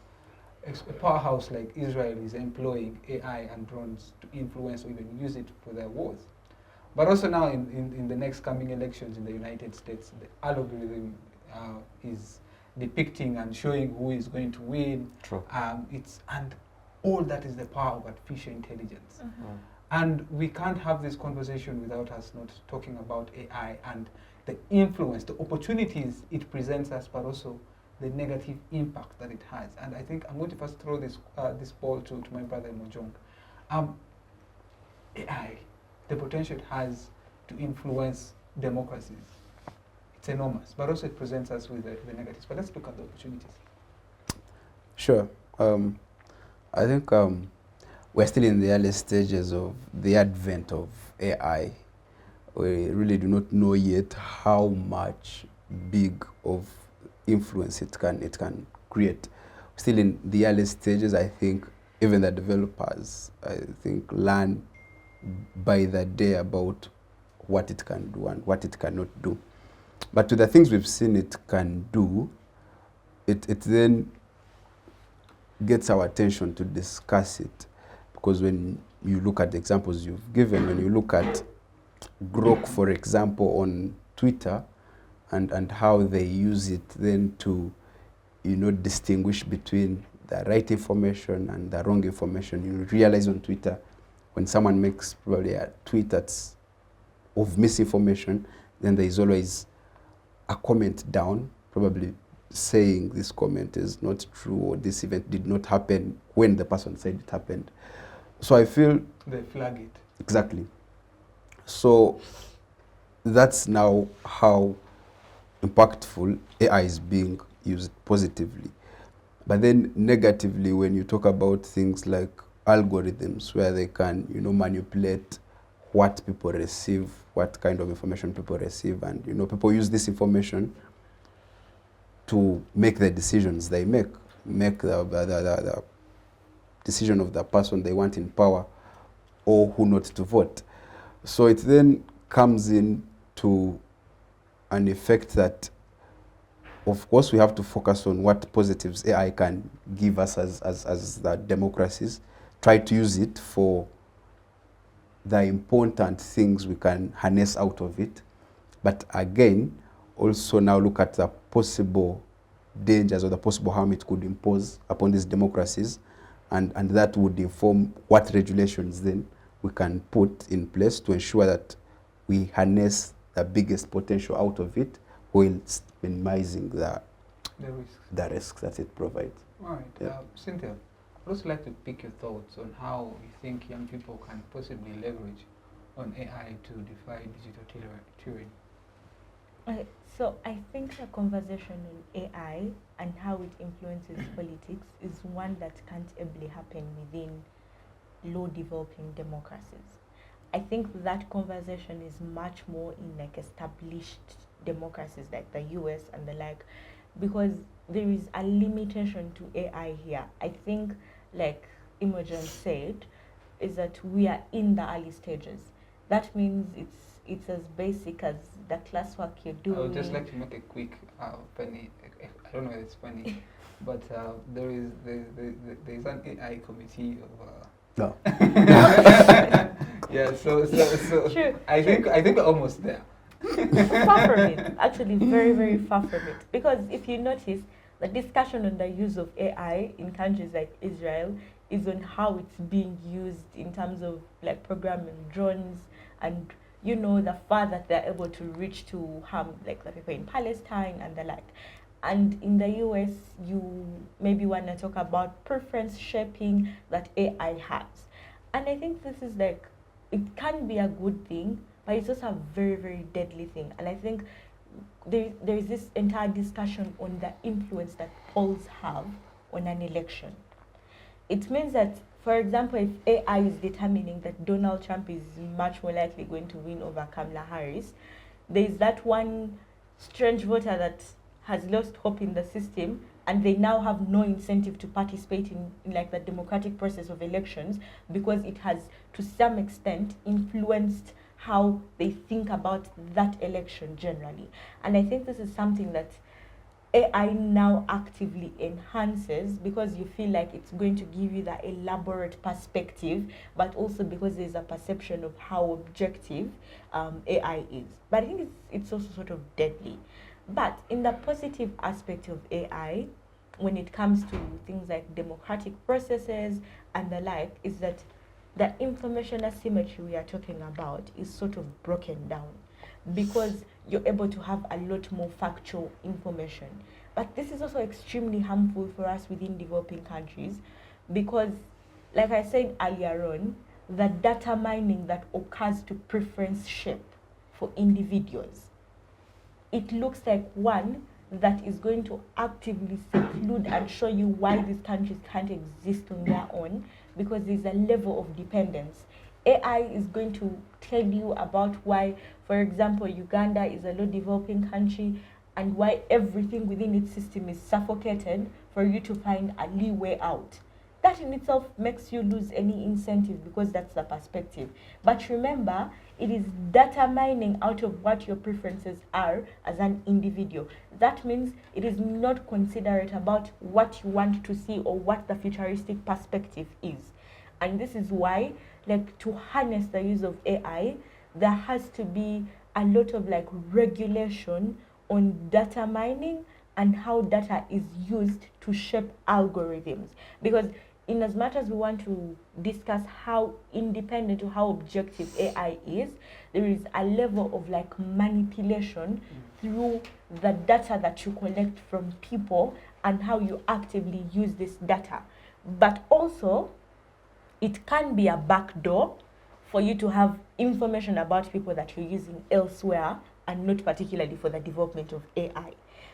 A: a powerhouse like Israel is employing AI and drones to influence or even use it for their wars. But also now in the next coming elections in the United States, the algorithm is depicting and showing who is going to win.
B: True.
A: And all that is the power of artificial intelligence. And we can't have this conversation without us not talking about AI and the influence, the opportunities it presents us, but also the negative impact that it has. And I think I'm going to first throw this ball to my brother Emojong. AI, the potential it has to influence democracies, it's enormous, but also it presents us with the negatives. But let's look at the opportunities.
D: Sure. I think we're still in the early stages of the advent of AI. We really do not know yet how much big of influence it can create. Still in the early stages, I think even the developers, I think, learn by the day about what it can do and what it cannot do. But to the things we've seen it can do, it then gets our attention to discuss it. Because when you look at the examples you've given, when you look at Grok, for example, on Twitter, and how they use it then to, distinguish between the right information and the wrong information. You realize on Twitter, when someone makes probably a tweet that's of misinformation, then there is always a comment down, probably saying this comment is not true or this event did not happen when the person said it happened. So I feel
A: They flag it.
D: Exactly. So that's now how impactful AI is being used positively. But then negatively, when you talk about things like algorithms, where they can, manipulate what people receive, what kind of information people receive, and, people use this information to make the decisions they make the decision of the person they want in power or who not to vote. So it then comes into an effect that, of course, we have to focus on what positives AI can give us as the democracies, try to use it for the important things we can harness out of it. But again, also now look at the possible dangers or the possible harm it could impose upon these democracies, and that would inform what regulations then we can put in place to ensure that we harness the biggest potential out of it while minimizing the risks that it provides.
A: All right.
D: Yeah.
A: Cynthia, I'd also like to pick your thoughts on how you think young people can possibly leverage on AI to defy digital tyranny.
C: So I think the conversation on AI and how it influences politics is one that can't ably happen within low developing democracies. I think that conversation is much more in like established democracies like the US and the like, because there is a limitation to AI here. I think, like Emojong said, is that we are in the early stages. That means it's as basic as the classwork you're doing.
A: I would just like to make a quick funny. I don't know if it's funny, but there is an AI committee of.
B: No.
A: Yeah. So
C: True,
A: I think we're almost there.
C: far from it, actually very, very far from it. Because if you notice, the discussion on the use of AI in countries like Israel is on how it's being used in terms of like programming drones and the far that they're able to reach to harm like the people in Palestine and the like. And in the US, you maybe want to talk about preference shaping that AI has. And I think this is like, it can be a good thing, but it's also a very, very deadly thing. And I think there is this entire discussion on the influence that polls have on an election. It means that, for example, if AI is determining that Donald Trump is much more likely going to win over Kamala Harris, there is that one strange voter that has lost hope in the system, and they now have no incentive to participate in like the democratic process of elections, because it has to some extent influenced how they think about that election generally. And I think this is something that AI now actively enhances, because you feel like it's going to give you the elaborate perspective, but also because there's a perception of how objective AI is. But I think it's also sort of deadly. But in the positive aspect of AI, when it comes to things like democratic processes and the like, is that the information asymmetry we are talking about is sort of broken down, because you're able to have a lot more factual information. But this is also extremely harmful for us within developing countries, because, like I said earlier on, the data mining that occurs to preference shape for individuals, it looks like one that is going to actively seclude and show you why these countries can't exist on their own, because there's a level of dependence. AI is going to tell you about why, for example, Uganda is a low developing country, and why everything within its system is suffocated for you to find a leeway out. That in itself makes you lose any incentive, because that's the perspective. But remember, it is data mining out of what your preferences are as an individual. That means it is not considerate about what you want to see or what the futuristic perspective is. And this is why, like, to harness the use of AI, there has to be a lot of like regulation on data mining and how data is used to shape algorithms. Because in as much as we want to discuss how independent or how objective AI is, there is a level of like manipulation through the data that you collect from people and how you actively use this data. But also, it can be a backdoor for you to have information about people that you're using elsewhere, and not particularly for the development of AI.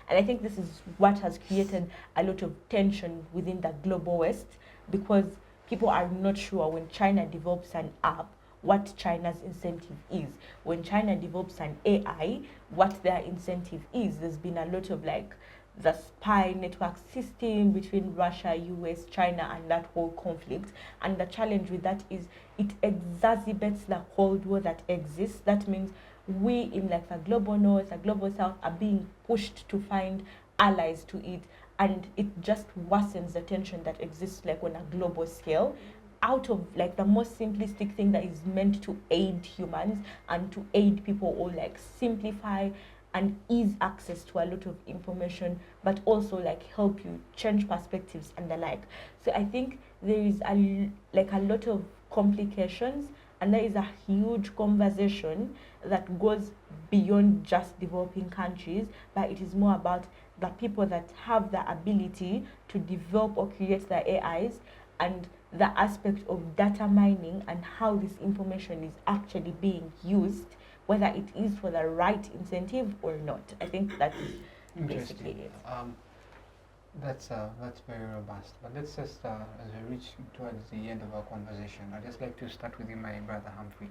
C: And I think this is what has created a lot of tension within the global West, because people are not sure when China develops an app what China's incentive is. When China develops an AI, what their incentive is. There's been a lot of like the spy network system between Russia, US, China, and that whole conflict. And the challenge with that is it exacerbates the Cold War that exists. That means we in like the global north, the global south are being pushed to find allies to it, and it just worsens the tension that exists like on a global scale, out of like the most simplistic thing that is meant to aid humans and to aid people, or like simplify and ease access to a lot of information, but also like help you change perspectives and the like. So I think there is a lot of complications, and there is a huge conversation that goes beyond just developing countries, but it is more about the people that have the ability to develop or create the AIs, and the aspect of data mining and how this information is actually being used, whether it is for the right incentive or not. I think that's basically it.
A: That's very robust. But let's just, as we reach towards the end of our conversation, I'd just like to start with you, my brother Humprey.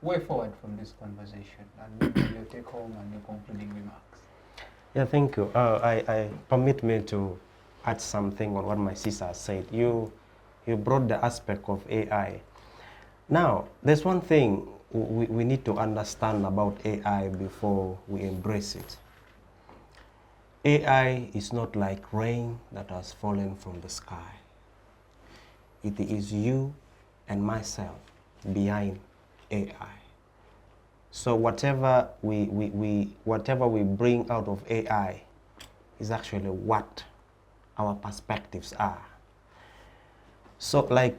A: Way forward from this conversation, and maybe your take home and your concluding remarks.
B: Yeah, thank you. I permit me to add something on what my sister said. You brought the aspect of AI. Now, there's one thing we need to understand about AI before we embrace it. AI is not like rain that has fallen from the sky. It is you and myself behind AI. So whatever we bring out of AI is actually what our perspectives are. So like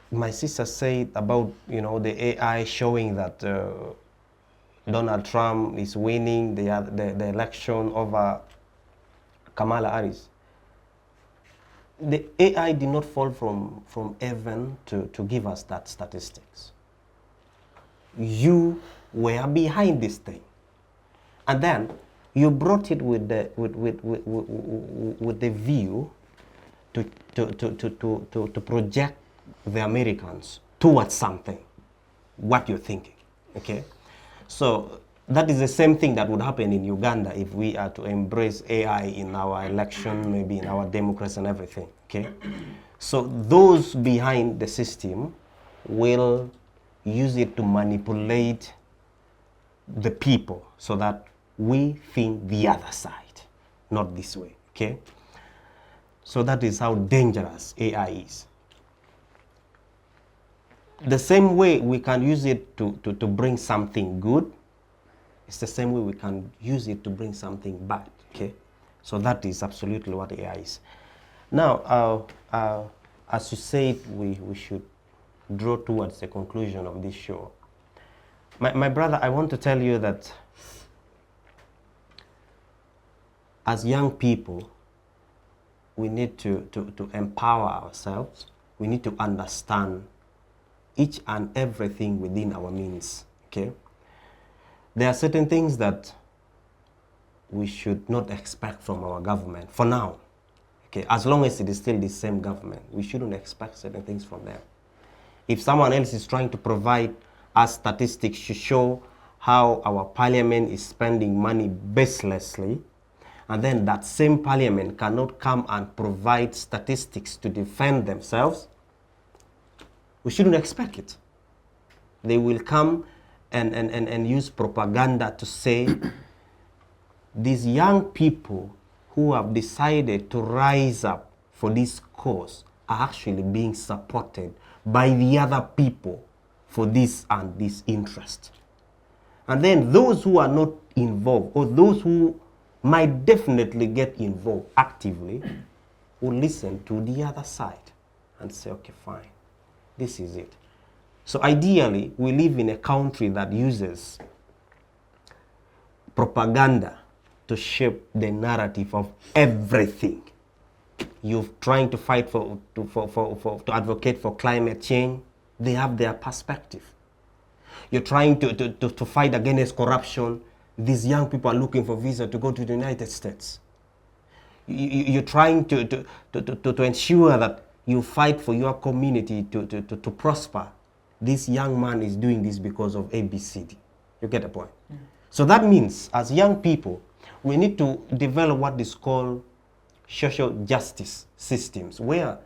B: my sister said about, you know, the AI showing that Donald Trump is winning the election over Kamala Harris. The AI did not fall from heaven to give us that statistics. You were behind this thing, and then you brought it with the view to project the Americans towards something, what you're thinking. Okay, so that is the same thing that would happen in Uganda if we are to embrace AI in our election, maybe in our democracy and everything. Okay, so those behind the system will use it to manipulate the people so that we think the other side, not this way. Okay, so that is how dangerous AI is. The same way we can use it to bring something good, it's the same way we can use it to bring something bad. Okay, so that is absolutely what AI is. Now, as you said, we should draw towards the conclusion of this show. My brother, I want to tell you that as young people, we need to empower ourselves. We need to understand each and everything within our means. Okay, there are certain things that we should not expect from our government for now. Okay, as long as it is still the same government, we shouldn't expect certain things from them. If someone else is trying to provide us statistics to show how our parliament is spending money baselessly, and then that same parliament cannot come and provide statistics to defend themselves, we shouldn't expect it. They will come and use propaganda to say these young people who have decided to rise up for this cause are actually being supported by the other people for this and this interest. And then those who are not involved, or those who might definitely get involved actively, will listen to the other side and say, okay, fine, this is it. So ideally, we live in a country that uses propaganda to shape the narrative of everything. You're trying to fight to advocate for climate change, they have their perspective. You're trying to fight against corruption, these young people are looking for visa to go to the United States. You're trying to ensure that you fight for your community to prosper. This young man is doing this because of ABCD. You get the point? Mm. So that means, as young people, we need to develop what is called social justice systems, where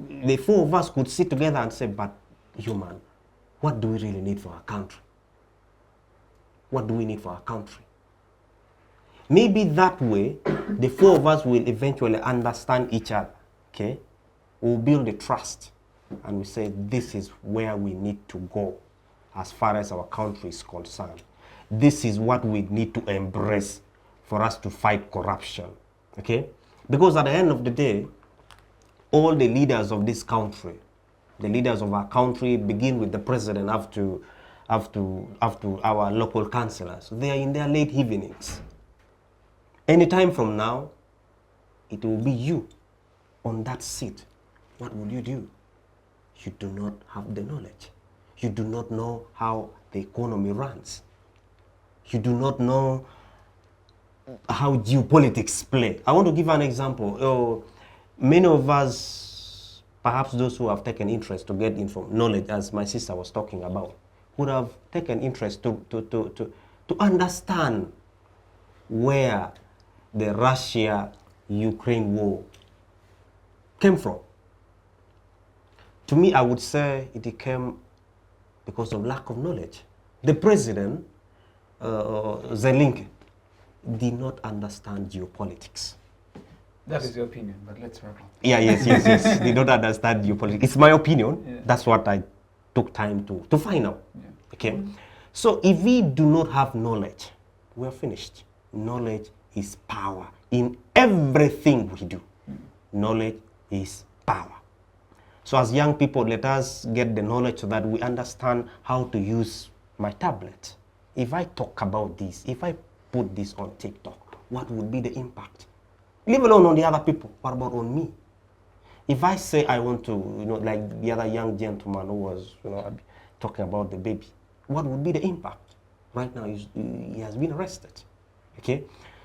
B: the four of us could sit together and say, but human, what do we really need for our country? What do we need for our country? Maybe that way, the four of us will eventually understand each other, okay? We'll build a trust, and we say, this is where we need to go as far as our country is concerned. This is what we need to embrace for us to fight corruption, okay? Because at the end of the day, all the leaders of this country, the leaders of our country, begin with the president up to our local councillors. They are in their late evenings. Anytime from now, it will be you on that seat. What would you do? You do not have the knowledge. You do not know how the economy runs. You do not know how geopolitics play. I want to give an example. Many of us, perhaps those who have taken interest to get knowledge, as my sister was talking about, would have taken interest to understand where the Russia-Ukraine war came from. To me, I would say it came because of lack of knowledge. The president, Zelensky, did not understand geopolitics.
A: That is your opinion, but let's wrap up.
B: Yeah, yes. They don't understand geopolitics. It's my opinion. Yeah. That's what I took time to find out. Yeah. Okay. So if we do not have knowledge, we're finished. Knowledge is power in everything we do. Knowledge is power. So as young people, let us get the knowledge so that we understand how to use my tablet. If I talk about this, if I put this on TikTok, what would be the impact? Leave alone on the other people, what about on me? If I say I want to, like the other young gentleman who was, talking about the baby, what would be the impact? Right now, he has been arrested, okay?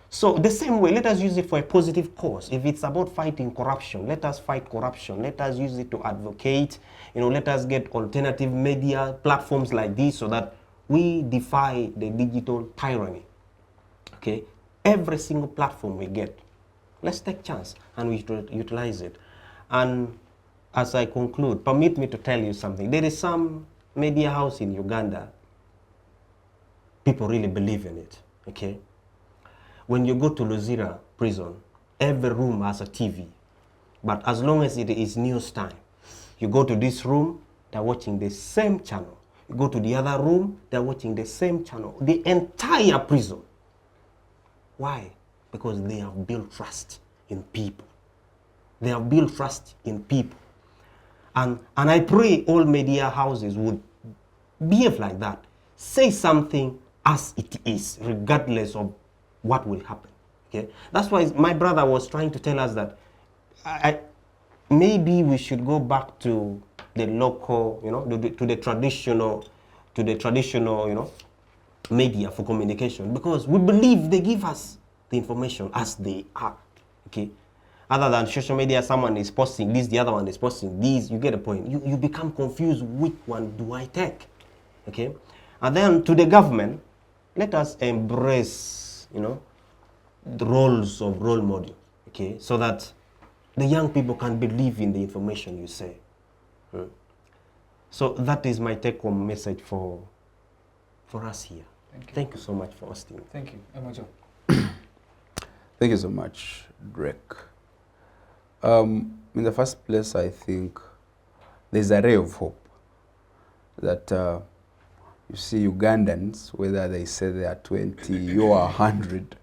B: So the same way, let us use it for a positive cause. If it's about fighting corruption, let us fight corruption. Let us use it to advocate, let us get alternative media platforms like this so that we defy the digital tyranny, okay? Every single platform we get, let's take chance and we utilize it. And as I conclude, permit me to tell you something. There is some media house in Uganda, people really believe in it, okay? When you go to Luzira prison, every room has a TV. But as long as it is news time, you go to this room, they're watching the same channel. You go to the other room, they're watching the same channel. The entire prison. Why? Because they have built trust in people. They have built trust in people. And I pray all media houses would behave like that. Say something as it is, regardless of what will happen. Okay? That's why my brother was trying to tell us that maybe we should go back to the local, to the traditional, media for communication, because we believe they give us the information as they are. Okay? Other than social media, someone is posting this, the other one is posting this, you get a point. You become confused, which one do I take? Okay? And then to the government, let us embrace, the roles of role model, okay? So that the young people can believe in the information you say. So that is my take-home message for us here. Thank you so much for hosting.
A: Thank you. Emojong.
D: Thank you so much, Drake. In the first place, I think there's a ray of hope that you see Ugandans, whether they say they are 20 or 100,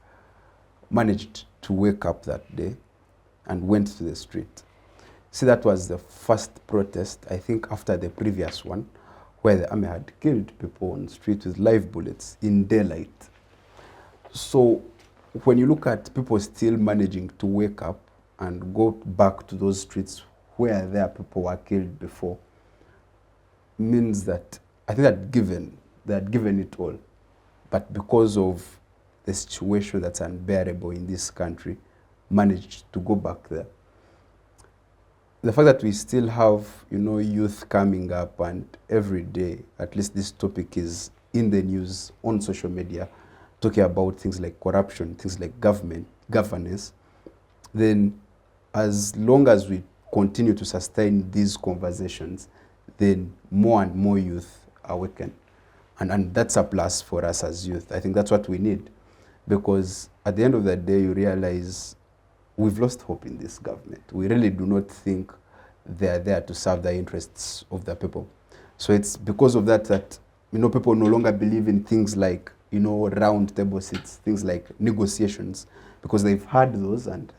D: managed to wake up that day and went to the street. See, that was the first protest, I think, after the previous one, where the army had killed people on the street with live bullets in daylight. So when you look at people still managing to wake up and go back to those streets where their people were killed before, means that I think they had given it all. But because of the situation that's unbearable in this country, managed to go back there. The fact that we still have, youth coming up, and every day, at least this topic is in the news, on social media, talking about things like corruption, things like governance, then as long as we continue to sustain these conversations, then more and more youth awaken. And that's a plus for us as youth. I think that's what we need. Because at the end of the day, you realize we've lost hope in this government. We really do not think they're there to serve the interests of the people. So it's because of that people no longer believe in things like, round table seats, things like negotiations, because they've had those and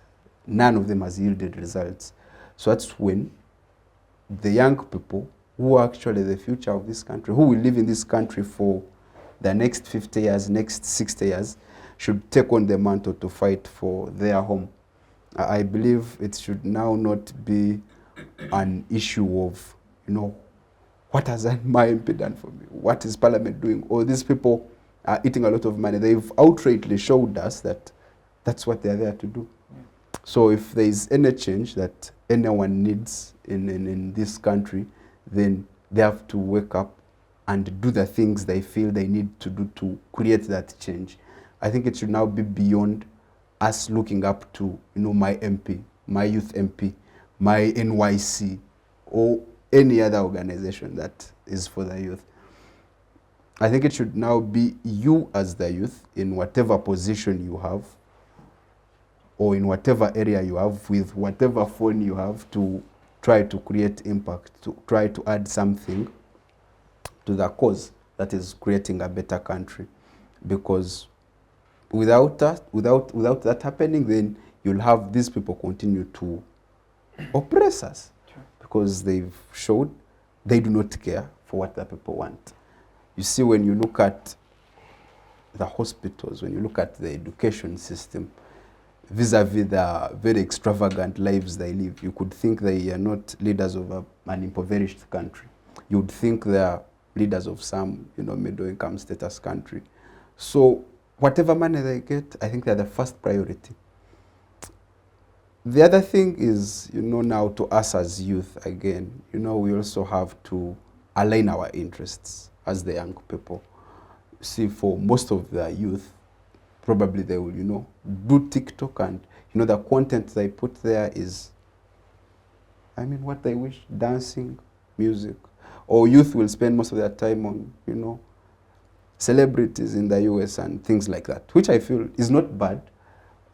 D: none of them has yielded results. So that's when the young people, who are actually the future of this country, who will live in this country for the next 50 years, next 60 years, should take on the mantle to fight for their home. I believe it should now not be an issue of, what has my MP done for me? What is Parliament doing? Or these people are eating a lot of money. They've outrightly showed us that that's what they're there to do. Yeah. So if there is any change that anyone needs in this country, then they have to wake up and do the things they feel they need to do to create that change. I think it should now be beyond us looking up to, my MP, my youth MP, my NYC, or any other organization that is for the youth. I think it should now be you as the youth, in whatever position you have, or in whatever area you have, with whatever phone you have, to try to create impact, to try to add something to the cause that is creating a better country. Because without that happening, then you'll have these people continue to oppress us.
A: Sure.
D: Because they've showed they do not care for what the people want. You see, when you look at the hospitals, when you look at the education system, vis-a-vis the very extravagant lives they live, you could think they are not leaders of an impoverished country. You would think they are leaders of some, middle-income status country. So whatever money they get, I think they're the first priority. The other thing is, now to us as youth, again, we also have to align our interests as the young people. See, for most of the youth, probably they will, do TikTok, and, the content they put there is, what they wish, dancing, music. Or youth will spend most of their time on, celebrities in the US and things like that, which I feel is not bad.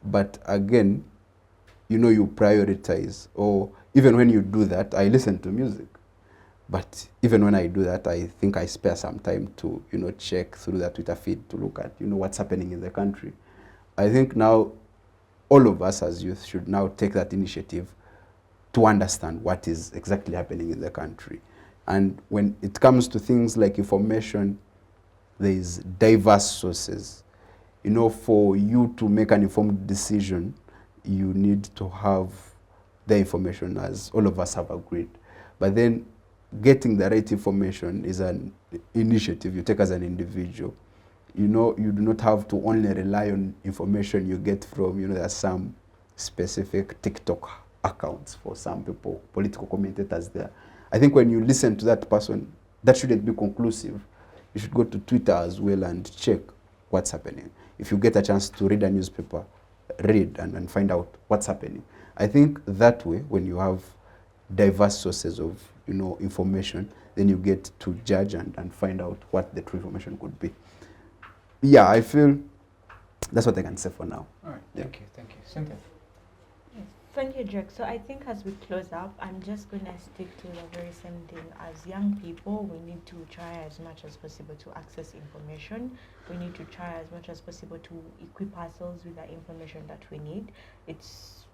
D: But again, you prioritize. Or even when you do that, I listen to music. But even when I do that, I think I spare some time to, check through the Twitter feed to look at, what's happening in the country. I think now all of us as youth should now take that initiative to understand what is exactly happening in the country. And when it comes to things like information, there is diverse sources. For you to make an informed decision, you need to have the information, as all of us have agreed. But then getting the right information is an initiative you take as an individual. You do not have to only rely on information you get from, there are some specific TikTok accounts for some people, political commentators there. I think when you listen to that person, that shouldn't be conclusive. You should go to Twitter as well and check what's happening. If you get a chance to read a newspaper, read and find out what's happening. I think that way, when you have diverse sources of information, then you get to judge and find out what the true information could be. Yeah, I feel that's what I can say for now.
A: All right, thank you. Cynthia?
C: Yes. Thank you, Drake. So I think as we close up, I'm just going to stick to the very same thing. As young people, we need to try as much as possible to access information. We need to try as much as possible to equip ourselves with the information that we need. It's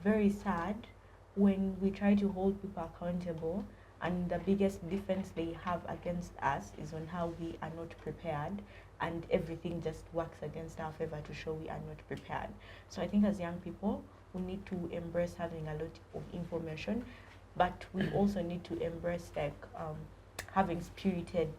C: very sad when we try to hold people accountable, and the biggest defense they have against us is on how we are not prepared, and everything just works against our favor to show we are not prepared. So I think as young people, we need to embrace having a lot of information, but we also need to embrace having spirited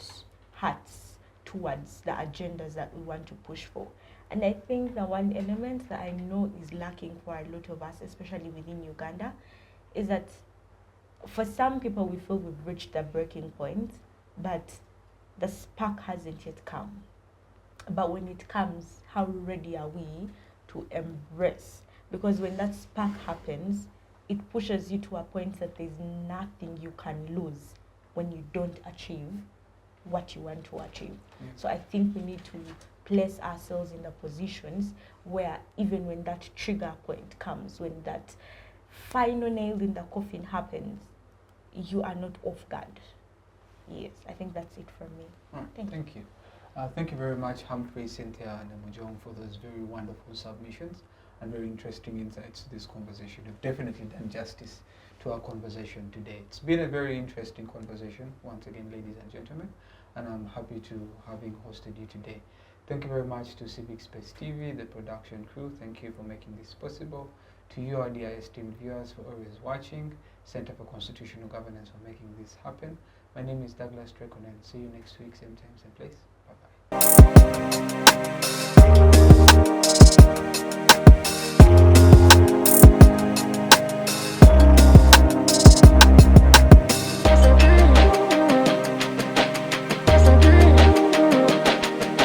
C: hearts towards the agendas that we want to push for. And I think the one element that I know is lacking for a lot of us, especially within Uganda, is that for some people we feel we've reached the breaking point, but the spark hasn't yet come. But when it comes, how ready are we to embrace? Because when that spark happens, it pushes you to a point that there's nothing you can lose when you don't achieve what you want to achieve. So I think we need to place ourselves in the positions where even when that trigger point comes, when that final nail in the coffin happens, you are not off guard. Yes, I think that's it from me.
A: All right, thank you. Thank you very much, Humprey, Cynthia, and Emojong, for those very wonderful submissions and very interesting insights to this conversation. You've definitely done justice to our conversation today. It's been a very interesting conversation, once again, ladies and gentlemen, and I'm happy to having hosted you today. Thank you very much to Civic Space TV, the production crew. Thank you for making this possible. To you, our dear esteemed viewers, for always watching. Center for Constitutional Governance for making this happen. My name is Douglas Drake Onen. See you next week, same time, same place. Bye-bye.